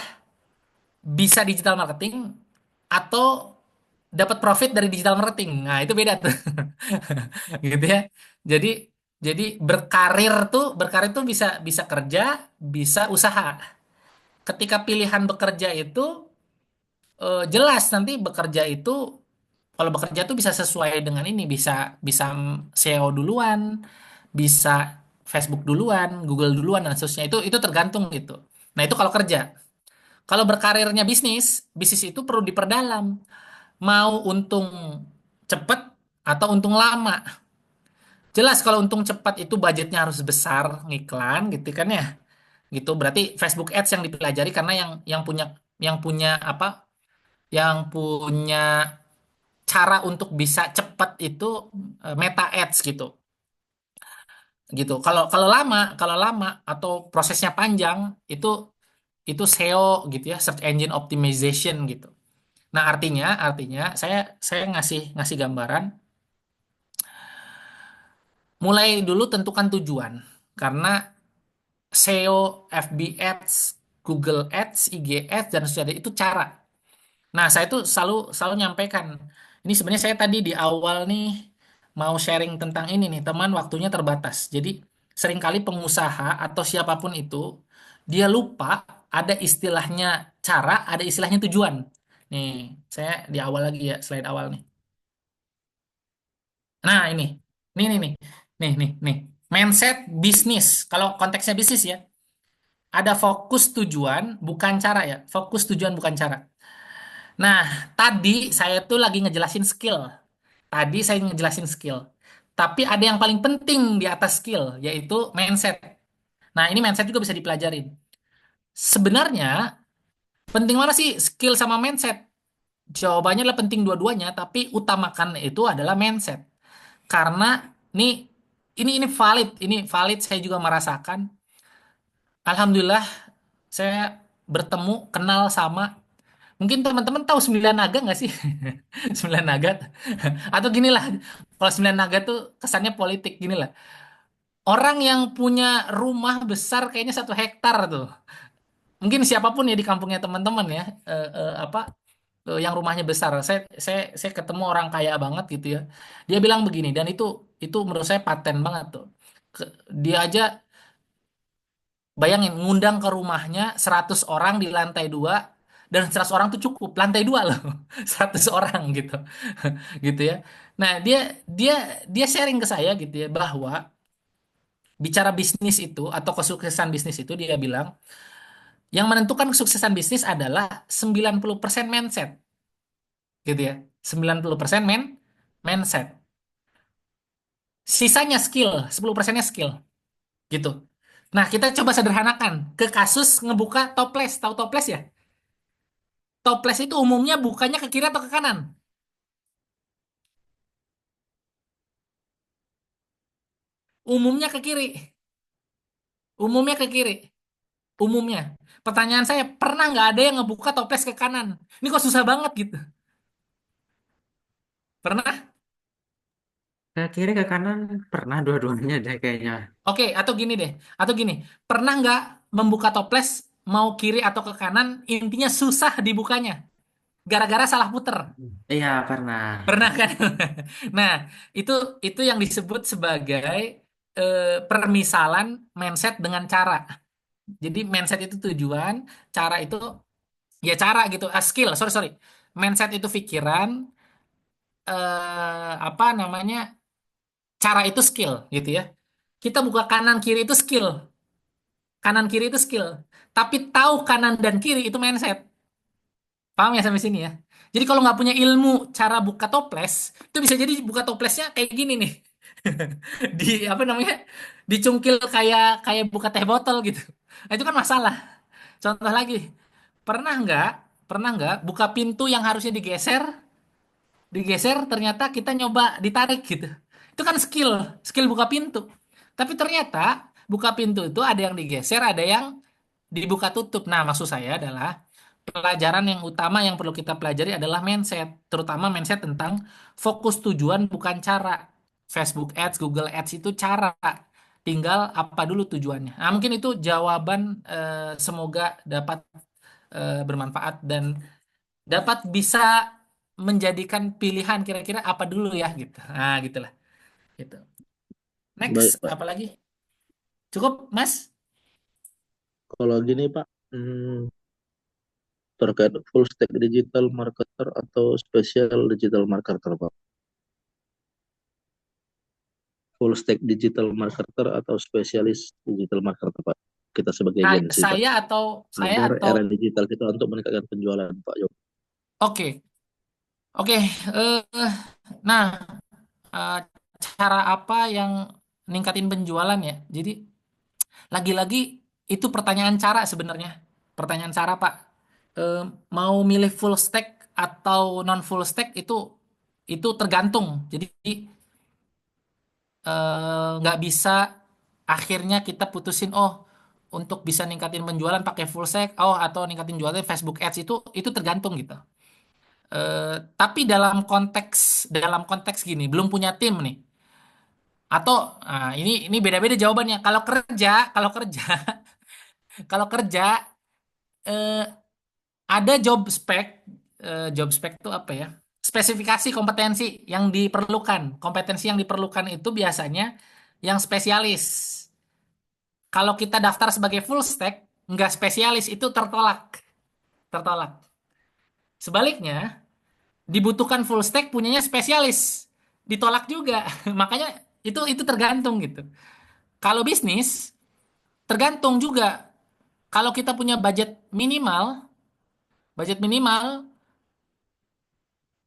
bisa digital marketing atau dapat profit dari digital marketing. Nah, itu beda tuh. Gitu ya. Jadi jadi berkarir tuh bisa bisa kerja, bisa usaha. Ketika pilihan bekerja itu jelas nanti bekerja itu kalau bekerja tuh bisa sesuai dengan ini, bisa bisa SEO duluan, bisa Facebook duluan, Google duluan dan seterusnya. Itu tergantung gitu. Nah, itu kalau kerja. Kalau berkarirnya bisnis, bisnis itu perlu diperdalam. Mau untung cepet atau untung lama. Jelas kalau untung cepat itu budgetnya harus besar ngiklan gitu kan ya. Gitu berarti Facebook Ads yang dipelajari karena yang punya apa? Yang punya cara untuk bisa cepat itu Meta Ads gitu. Gitu. Kalau lama atau prosesnya panjang itu SEO gitu ya, search engine optimization gitu. Nah, artinya saya ngasih ngasih gambaran mulai dulu tentukan tujuan. Karena SEO, FB Ads, Google Ads, IG Ads dan sebagainya itu cara. Nah, saya tuh selalu selalu nyampaikan. Ini sebenarnya saya tadi di awal nih mau sharing tentang ini nih, teman waktunya terbatas. Jadi seringkali pengusaha atau siapapun itu dia lupa ada istilahnya cara, ada istilahnya tujuan. Nih, saya di awal lagi ya, slide awal nih. Nah, ini. Nih, nih. Nih. Mindset bisnis. Kalau konteksnya bisnis ya, ada fokus tujuan bukan cara ya. Fokus tujuan bukan cara. Nah, tadi saya tuh lagi ngejelasin skill. Tadi saya ngejelasin skill. Tapi ada yang paling penting di atas skill, yaitu mindset. Nah, ini mindset juga bisa dipelajarin. Sebenarnya, penting mana sih skill sama mindset? Jawabannya adalah penting dua-duanya, tapi utamakan itu adalah mindset. Karena ini ini valid saya juga merasakan. Alhamdulillah saya bertemu, kenal sama mungkin teman-teman tahu Sembilan Naga nggak sih? Sembilan Naga. Atau gini lah, kalau Sembilan Naga tuh kesannya politik gini lah. Orang yang punya rumah besar kayaknya 1 hektar tuh. Mungkin siapapun ya di kampungnya teman-teman ya, apa yang rumahnya besar. Saya ketemu orang kaya banget gitu ya. Dia bilang begini dan itu menurut saya paten banget tuh. Dia aja bayangin ngundang ke rumahnya 100 orang di lantai 2 dan 100 orang tuh cukup lantai 2 loh. 100 orang gitu. Gitu ya. Nah, dia dia dia sharing ke saya gitu ya bahwa bicara bisnis itu atau kesuksesan bisnis itu dia bilang yang menentukan kesuksesan bisnis adalah 90% mindset gitu ya. 90% mindset. Sisanya skill, 10%-nya skill gitu. Nah, kita coba sederhanakan ke kasus ngebuka toples. Tahu toples ya? Toples itu umumnya bukanya ke kiri atau ke kanan? Umumnya ke kiri. Umumnya ke kiri. Umumnya. Pertanyaan saya, pernah nggak ada yang ngebuka toples ke kanan? Ini kok susah banget gitu. Pernah? Ke kiri ke kanan pernah dua-duanya deh kayaknya. Oke, atau gini deh. Atau gini, pernah nggak membuka toples mau kiri atau ke kanan, intinya susah dibukanya. Gara-gara salah puter. Iya, pernah. Pernah kan? Nah, itu itu yang disebut sebagai permisalan mindset dengan cara. Jadi mindset itu tujuan, cara itu ya cara gitu, skill, sorry sorry. Mindset itu pikiran, apa namanya, cara itu skill gitu ya. Kita buka kanan kiri itu skill, kanan kiri itu skill. Tapi tahu kanan dan kiri itu mindset. Paham ya sampai sini ya? Jadi kalau nggak punya ilmu cara buka toples, itu bisa jadi buka toplesnya kayak gini nih. Di apa namanya? Dicungkil kayak kayak buka teh botol gitu. Nah, itu kan masalah. Contoh lagi, pernah nggak pernah nggak buka pintu yang harusnya digeser ternyata kita nyoba ditarik gitu. Itu kan skill buka pintu. Tapi ternyata buka pintu itu ada yang digeser, ada yang dibuka tutup. Nah, maksud saya adalah pelajaran yang utama yang perlu kita pelajari adalah mindset, terutama mindset tentang fokus tujuan bukan cara. Facebook Ads, Google Ads itu cara. Tinggal apa dulu tujuannya. Nah, mungkin itu jawaban, semoga dapat bermanfaat dan dapat bisa menjadikan pilihan kira-kira apa dulu ya gitu. Nah, gitulah. Gitu. Next, Baik, Pak. apa lagi? Cukup, Mas? Kalau gini, Pak, terkait full stack digital marketer atau special digital marketer, Pak. Full stack digital marketer atau spesialis digital marketer, Pak. Kita sebagai agensi, Pak. Saya atau saya Agar atau era digital kita untuk meningkatkan penjualan, Pak Yo. oke. Oke, nah, eh, cara apa yang ningkatin penjualan ya? Jadi lagi-lagi itu pertanyaan cara sebenarnya. Pertanyaan cara, Pak. Eh, Mau milih full stack atau non full stack itu tergantung. Jadi nggak bisa akhirnya kita putusin, oh, untuk bisa ningkatin penjualan pakai full stack, oh, atau ningkatin jualan Facebook Ads itu tergantung gitu. Tapi dalam konteks gini, belum punya tim nih. Atau ini beda-beda jawabannya. Kalau kerja, kalau kerja, eh, ada job spec itu apa ya? Spesifikasi kompetensi yang diperlukan. Kompetensi yang diperlukan itu biasanya yang spesialis. Kalau kita daftar sebagai full stack, nggak spesialis itu tertolak, tertolak. Sebaliknya, dibutuhkan full stack punyanya spesialis, ditolak juga. Makanya itu tergantung gitu. Kalau bisnis tergantung juga. Kalau kita punya budget minimal,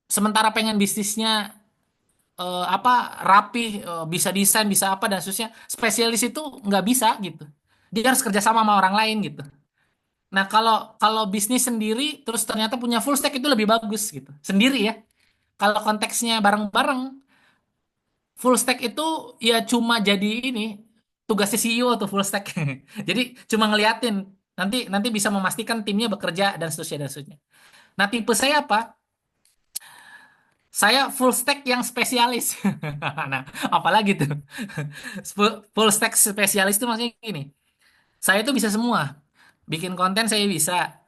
sementara pengen bisnisnya apa rapi, bisa desain, bisa apa dan seterusnya, spesialis itu nggak bisa gitu. Dia harus kerjasama sama orang lain gitu. Nah, kalau kalau bisnis sendiri terus ternyata punya full stack itu lebih bagus gitu. Sendiri ya. Kalau konteksnya bareng-bareng, full stack itu ya cuma jadi ini tugasnya CEO atau full stack. Jadi cuma ngeliatin, nanti nanti bisa memastikan timnya bekerja dan seterusnya dan seterusnya. Nah, tipe saya apa? Saya full stack yang spesialis. Nah, apalagi tuh. Full stack spesialis itu maksudnya gini. Saya tuh bisa semua. Bikin konten saya bisa.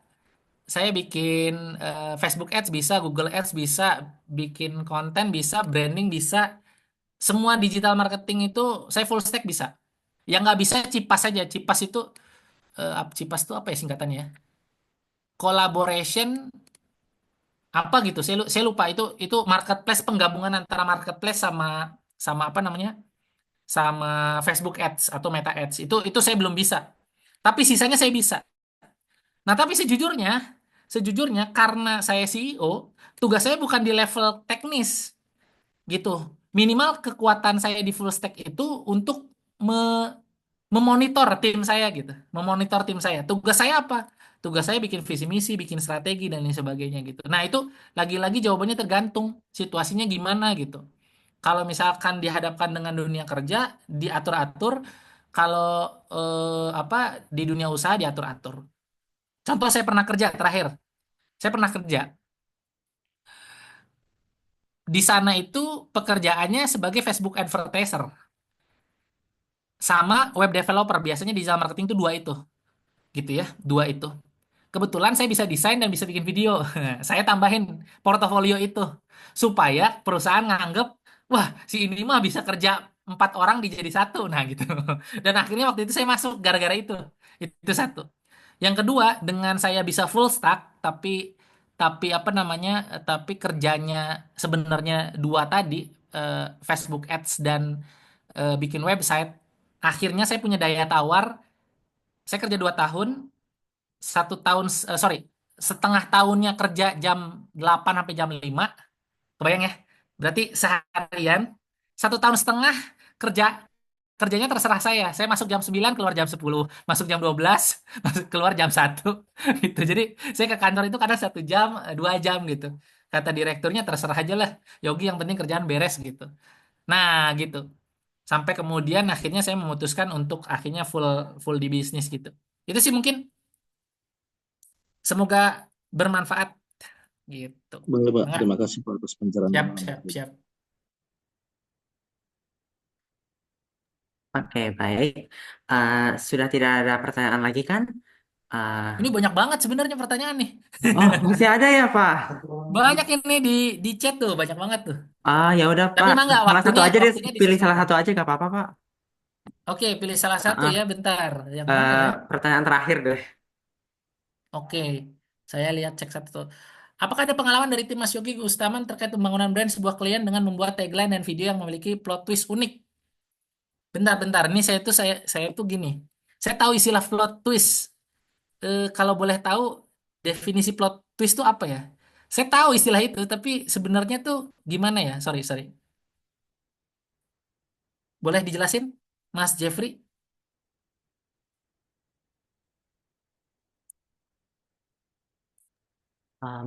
Saya bikin Facebook Ads bisa, Google Ads bisa, bikin konten bisa, branding bisa, semua digital marketing itu saya full stack bisa. Yang nggak bisa Cipas saja. Cipas itu Cipas itu apa ya singkatannya ya? Collaboration apa gitu. Saya lupa itu marketplace, penggabungan antara marketplace sama sama apa namanya? Sama Facebook Ads atau Meta Ads. Itu saya belum bisa. Tapi sisanya saya bisa. Nah, tapi sejujurnya karena saya CEO, tugas saya bukan di level teknis gitu. Minimal kekuatan saya di full stack itu untuk me- memonitor tim saya gitu. Memonitor tim saya. Tugas saya apa? Tugas saya bikin visi misi, bikin strategi dan lain sebagainya gitu. Nah, itu lagi-lagi jawabannya tergantung situasinya gimana gitu. Kalau misalkan dihadapkan dengan dunia kerja, diatur-atur. Kalau apa di dunia usaha diatur-atur. Contoh saya pernah kerja terakhir. Saya pernah kerja di sana itu pekerjaannya sebagai Facebook advertiser sama web developer. Biasanya di digital marketing itu dua itu, gitu ya, dua itu. Kebetulan saya bisa desain dan bisa bikin video. Saya tambahin portofolio itu supaya perusahaan nganggep, wah, si ini mah bisa kerja 4 orang dijadi satu. Nah, gitu. Dan akhirnya waktu itu saya masuk gara-gara itu. Itu satu. Yang kedua, dengan saya bisa full stack, tapi apa namanya? Tapi kerjanya sebenarnya dua tadi, Facebook Ads dan bikin website. Akhirnya saya punya daya tawar. Saya kerja 2 tahun, 1 tahun, sorry, setengah tahunnya kerja jam 8 sampai jam 5. Kebayang ya? Berarti seharian, 1 tahun setengah kerja. Kerjanya terserah saya. Saya masuk jam 9, keluar jam 10. Masuk jam 12, keluar jam 1. Gitu. Jadi saya ke kantor itu kadang 1 jam, 2 jam gitu. Kata direkturnya terserah aja lah. Yogi yang penting kerjaan beres gitu. Nah, gitu. Sampai kemudian akhirnya saya memutuskan untuk akhirnya full full di bisnis gitu. Itu sih mungkin, semoga bermanfaat gitu. Boleh Pak, Enggak? terima kasih Pak atas pencerahan. Siap, siap, siap. Oke, baik. Sudah tidak ada pertanyaan lagi kan? Eh, Ini banyak banget sebenarnya pertanyaan nih. oh, masih ada ya, Pak? Banyak ini di chat tuh, banyak banget tuh. Ya udah, Tapi Pak. emang nggak Salah satu waktunya aja deh, waktunya pilih salah disesuaikan. satu aja gak apa-apa, Pak. Oke, pilih salah satu Ah, ya, bentar. Yang mana eh, ya? pertanyaan terakhir deh. Oke, saya lihat cek satu tuh. Apakah ada pengalaman dari tim Mas Yogi Gustaman terkait pembangunan brand sebuah klien dengan membuat tagline dan video yang memiliki plot twist unik? Bentar-bentar, ini saya tuh gini. Saya tahu istilah plot twist. Kalau boleh tahu definisi plot twist itu apa ya? Saya tahu istilah itu, tapi sebenarnya tuh gimana ya? Sorry, sorry. Boleh dijelasin, Mas Jeffrey?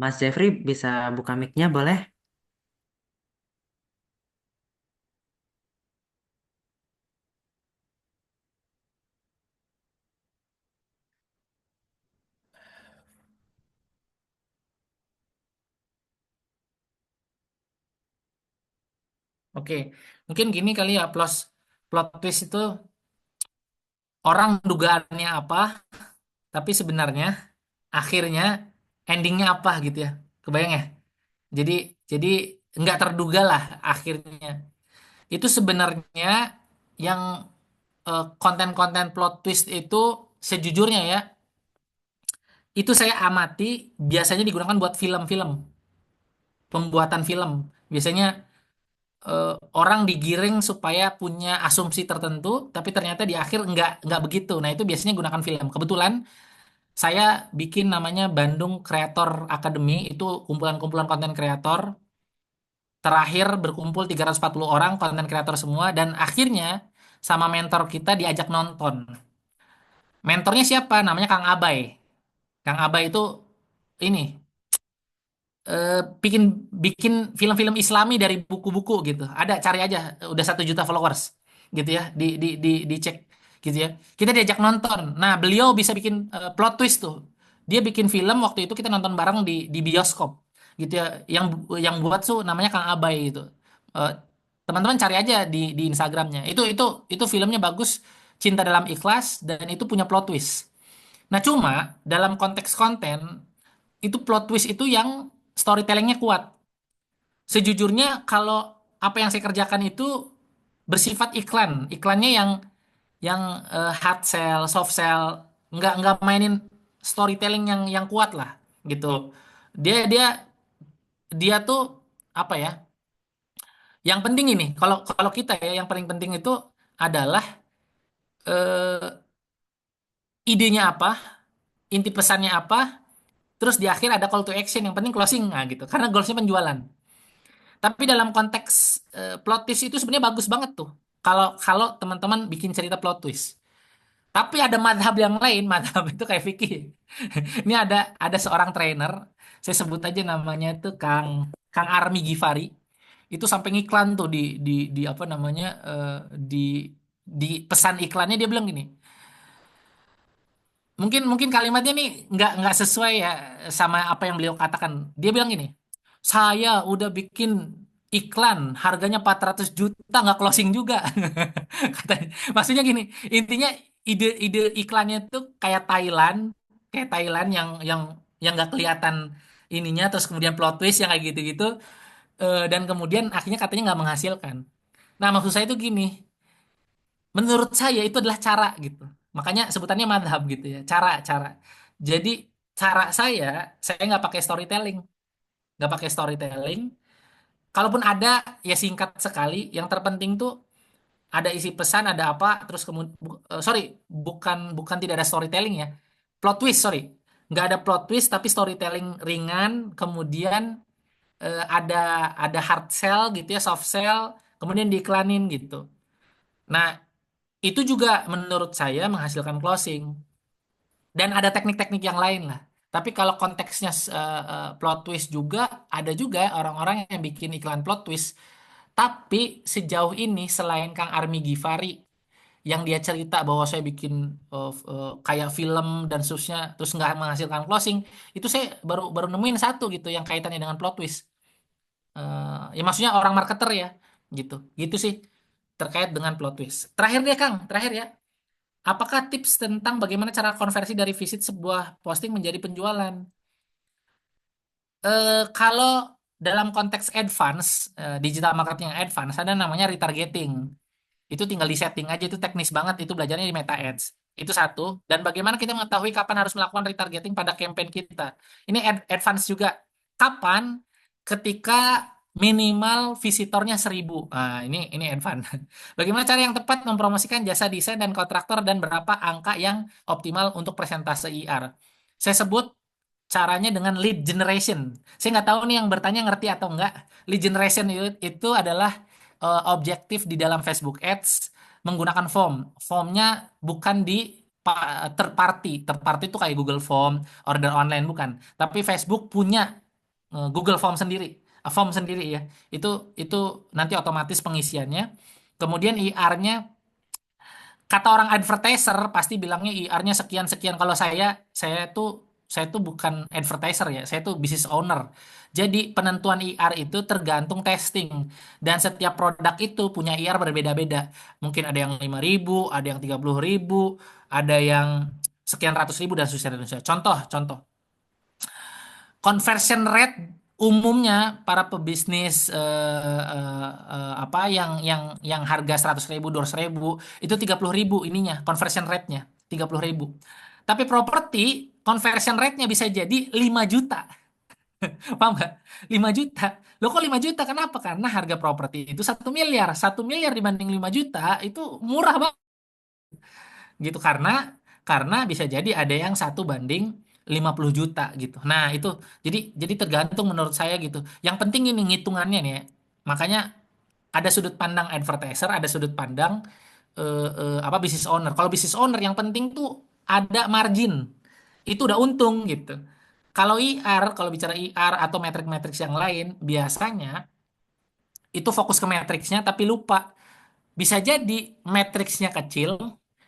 Mas Jeffrey bisa buka mic-nya, boleh? Oke, mungkin gini kali ya, plot twist itu orang dugaannya apa, tapi sebenarnya akhirnya endingnya apa gitu ya. Kebayang ya? Jadi jadi nggak terduga lah akhirnya. Itu sebenarnya yang konten-konten plot twist itu sejujurnya ya, itu saya amati biasanya digunakan buat film-film, pembuatan film. Biasanya orang digiring supaya punya asumsi tertentu, tapi ternyata di akhir nggak begitu. Nah, itu biasanya gunakan film. Kebetulan saya bikin namanya Bandung Creator Academy, itu kumpulan-kumpulan konten kreator. Terakhir berkumpul 340 orang konten kreator semua, dan akhirnya sama mentor kita diajak nonton. Mentornya siapa? Namanya Kang Abai. Kang Abai itu ini eh, bikin bikin film-film Islami dari buku-buku gitu. Ada, cari aja, udah 1 juta followers gitu ya, dicek gitu ya. Kita diajak nonton. Nah, beliau bisa bikin plot twist tuh. Dia bikin film waktu itu kita nonton bareng di bioskop gitu ya. Yang buat tuh namanya Kang Abai gitu. Eh, Teman-teman cari aja di Instagramnya. Itu filmnya bagus, Cinta Dalam Ikhlas, dan itu punya plot twist. Nah, cuma dalam konteks konten itu plot twist itu yang storytellingnya kuat. Sejujurnya kalau apa yang saya kerjakan itu bersifat iklan, iklannya yang hard sell, soft sell, nggak mainin storytelling yang kuat lah gitu. Dia dia dia tuh apa ya? Yang penting ini, kalau kalau kita ya, yang paling penting itu adalah eh, idenya apa, inti pesannya apa, terus di akhir ada call to action. Yang penting closing, nah gitu. Karena goalsnya penjualan. Tapi dalam konteks plot twist itu sebenarnya bagus banget tuh. Kalau kalau teman-teman bikin cerita plot twist. Tapi ada madhab yang lain, madhab itu kayak fikih. Ini ada seorang trainer, saya sebut aja namanya itu Kang Kang Armi Gifari. Itu sampai ngiklan tuh di apa namanya di di pesan iklannya dia bilang gini. Mungkin mungkin kalimatnya nih nggak sesuai ya sama apa yang beliau katakan. Dia bilang gini, saya udah bikin iklan harganya 400 juta nggak closing juga. Katanya. Maksudnya gini, intinya ide-ide iklannya tuh kayak Thailand yang nggak kelihatan ininya, terus kemudian plot twist yang kayak gitu-gitu, dan kemudian akhirnya katanya nggak menghasilkan. Nah, maksud saya itu gini, menurut saya itu adalah cara gitu. Makanya sebutannya madhab gitu ya. Cara. Jadi cara saya nggak pakai storytelling. Nggak pakai storytelling. Kalaupun ada, ya singkat sekali. Yang terpenting tuh ada isi pesan, ada apa. Terus kemudian, sorry, bukan bukan tidak ada storytelling ya. Plot twist, sorry. Nggak ada plot twist, tapi storytelling ringan. Kemudian ada hard sell gitu ya, soft sell. Kemudian diiklanin gitu. Nah, itu juga menurut saya menghasilkan closing. Dan ada teknik-teknik yang lain lah. Tapi kalau konteksnya plot twist juga, ada juga orang-orang yang bikin iklan plot twist Tapi sejauh ini selain Kang Armi Gifari yang dia cerita bahwa saya bikin kayak film dan seterusnya terus nggak menghasilkan closing, itu saya baru baru nemuin satu gitu yang kaitannya dengan plot twist. Ya maksudnya orang marketer ya, gitu. Gitu sih terkait dengan plot twist. Terakhir deh Kang, terakhir ya. Apakah tips tentang bagaimana cara konversi dari visit sebuah posting menjadi penjualan? Kalau dalam konteks advance, digital marketing yang advance, ada namanya retargeting. Itu tinggal di setting aja, itu teknis banget, itu belajarnya di Meta Ads. Itu satu. Dan bagaimana kita mengetahui kapan harus melakukan retargeting pada campaign kita. Ini advance juga. Kapan? Ketika minimal visitornya 1.000. Nah, ini advance. Bagaimana cara yang tepat mempromosikan jasa desain dan kontraktor dan berapa angka yang optimal untuk presentase IR. Saya sebut caranya dengan lead generation. Saya nggak tahu nih yang bertanya ngerti atau enggak. Lead generation itu adalah objektif di dalam Facebook Ads menggunakan form. Formnya bukan di third party. Third party itu kayak Google Form, order online bukan. Tapi Facebook punya Google Form sendiri, form sendiri ya. Itu nanti otomatis pengisiannya. Kemudian IR-nya kata orang advertiser pasti bilangnya IR-nya sekian sekian. Kalau saya tuh bukan advertiser ya, saya tuh business owner. Jadi penentuan IR itu tergantung testing dan setiap produk itu punya IR berbeda-beda. Mungkin ada yang 5.000, ada yang 30.000, ada yang sekian ratus ribu dan seterusnya. Contoh, conversion rate umumnya para pebisnis apa yang harga 100.000 200.000 itu 30.000 ininya conversion rate-nya 30.000. Tapi properti conversion rate-nya bisa jadi 5 juta. Paham nggak? 5 juta. Loh kok 5 juta? Kenapa? Karena harga properti itu 1 miliar. 1 miliar dibanding 5 juta itu murah banget gitu karena bisa jadi ada yang 1 banding 50 juta gitu. Nah, itu jadi tergantung menurut saya gitu. Yang penting ini ngitungannya nih ya. Makanya ada sudut pandang advertiser, ada sudut pandang apa business owner. Kalau business owner yang penting tuh ada margin. Itu udah untung gitu. Kalau IR, kalau bicara IR atau metrik-metrik yang lain, biasanya itu fokus ke matriksnya tapi lupa. Bisa jadi matriksnya kecil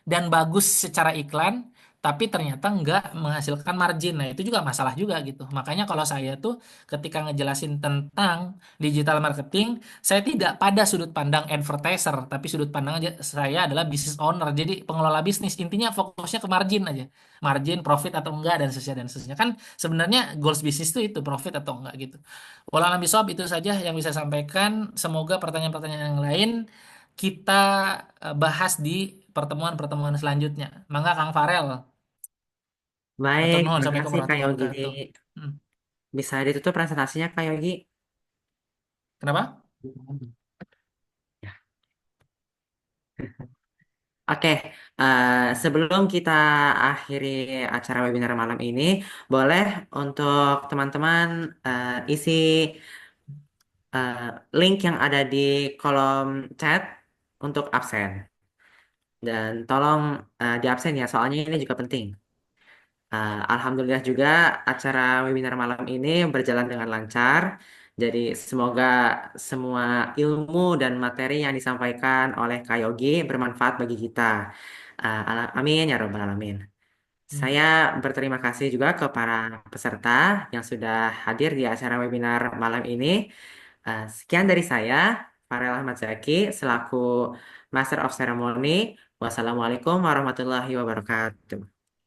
dan bagus secara iklan, tapi ternyata nggak menghasilkan margin. Nah, itu juga masalah juga gitu. Makanya kalau saya tuh ketika ngejelasin tentang digital marketing, saya tidak pada sudut pandang advertiser, tapi sudut pandang saya adalah business owner. Jadi pengelola bisnis. Intinya fokusnya ke margin aja. Margin, profit atau enggak, dan seterusnya, dan seterusnya. Kan sebenarnya goals bisnis itu profit atau enggak gitu. Walau alam bisawab itu saja yang bisa saya sampaikan. Semoga pertanyaan-pertanyaan yang lain kita bahas di pertemuan-pertemuan selanjutnya. Mangga Kang Farel. Matur Baik, nuhun. terima Assalamualaikum kasih Kak warahmatullahi Yogi. wabarakatuh. Hmm. Bisa ditutup presentasinya Kak Yogi? Kenapa? Ya. Oke, sebelum kita akhiri acara webinar malam ini, boleh untuk teman-teman isi eh, link yang ada di kolom chat untuk absen. Dan tolong di absen ya, soalnya ini juga penting. Alhamdulillah juga acara webinar malam ini berjalan dengan lancar. Jadi semoga semua ilmu dan materi yang disampaikan oleh Kak Yogi bermanfaat bagi kita. Amin ya Rabbal Alamin. Hmm. Saya berterima kasih juga ke para peserta yang sudah hadir di acara webinar malam ini. Sekian dari saya, Farel Ahmad Zaki, selaku Master of Ceremony. Wassalamualaikum warahmatullahi wabarakatuh.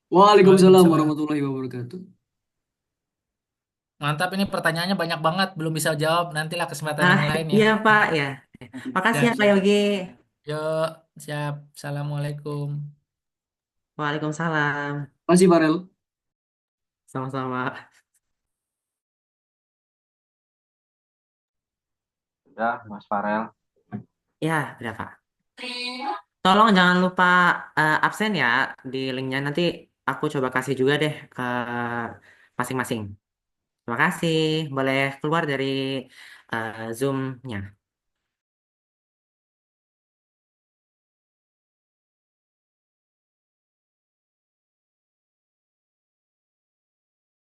Waalaikumsalam Waalaikumsalam. warahmatullahi wabarakatuh. Mantap, ini pertanyaannya banyak banget. Belum bisa jawab. Nantilah kesempatan Ah, yang lain ya. iya Pak ya. Makasih Siap, ya Pak siap. Yogi. Yuk, siap. Assalamualaikum. Waalaikumsalam. Masih Farel. Sama-sama. Udah, Mas Farel. Ya, udah Pak. Tolong jangan lupa absen ya di linknya. Nanti aku coba kasih juga deh ke masing-masing. Terima kasih. Boleh keluar dari Zoom-nya.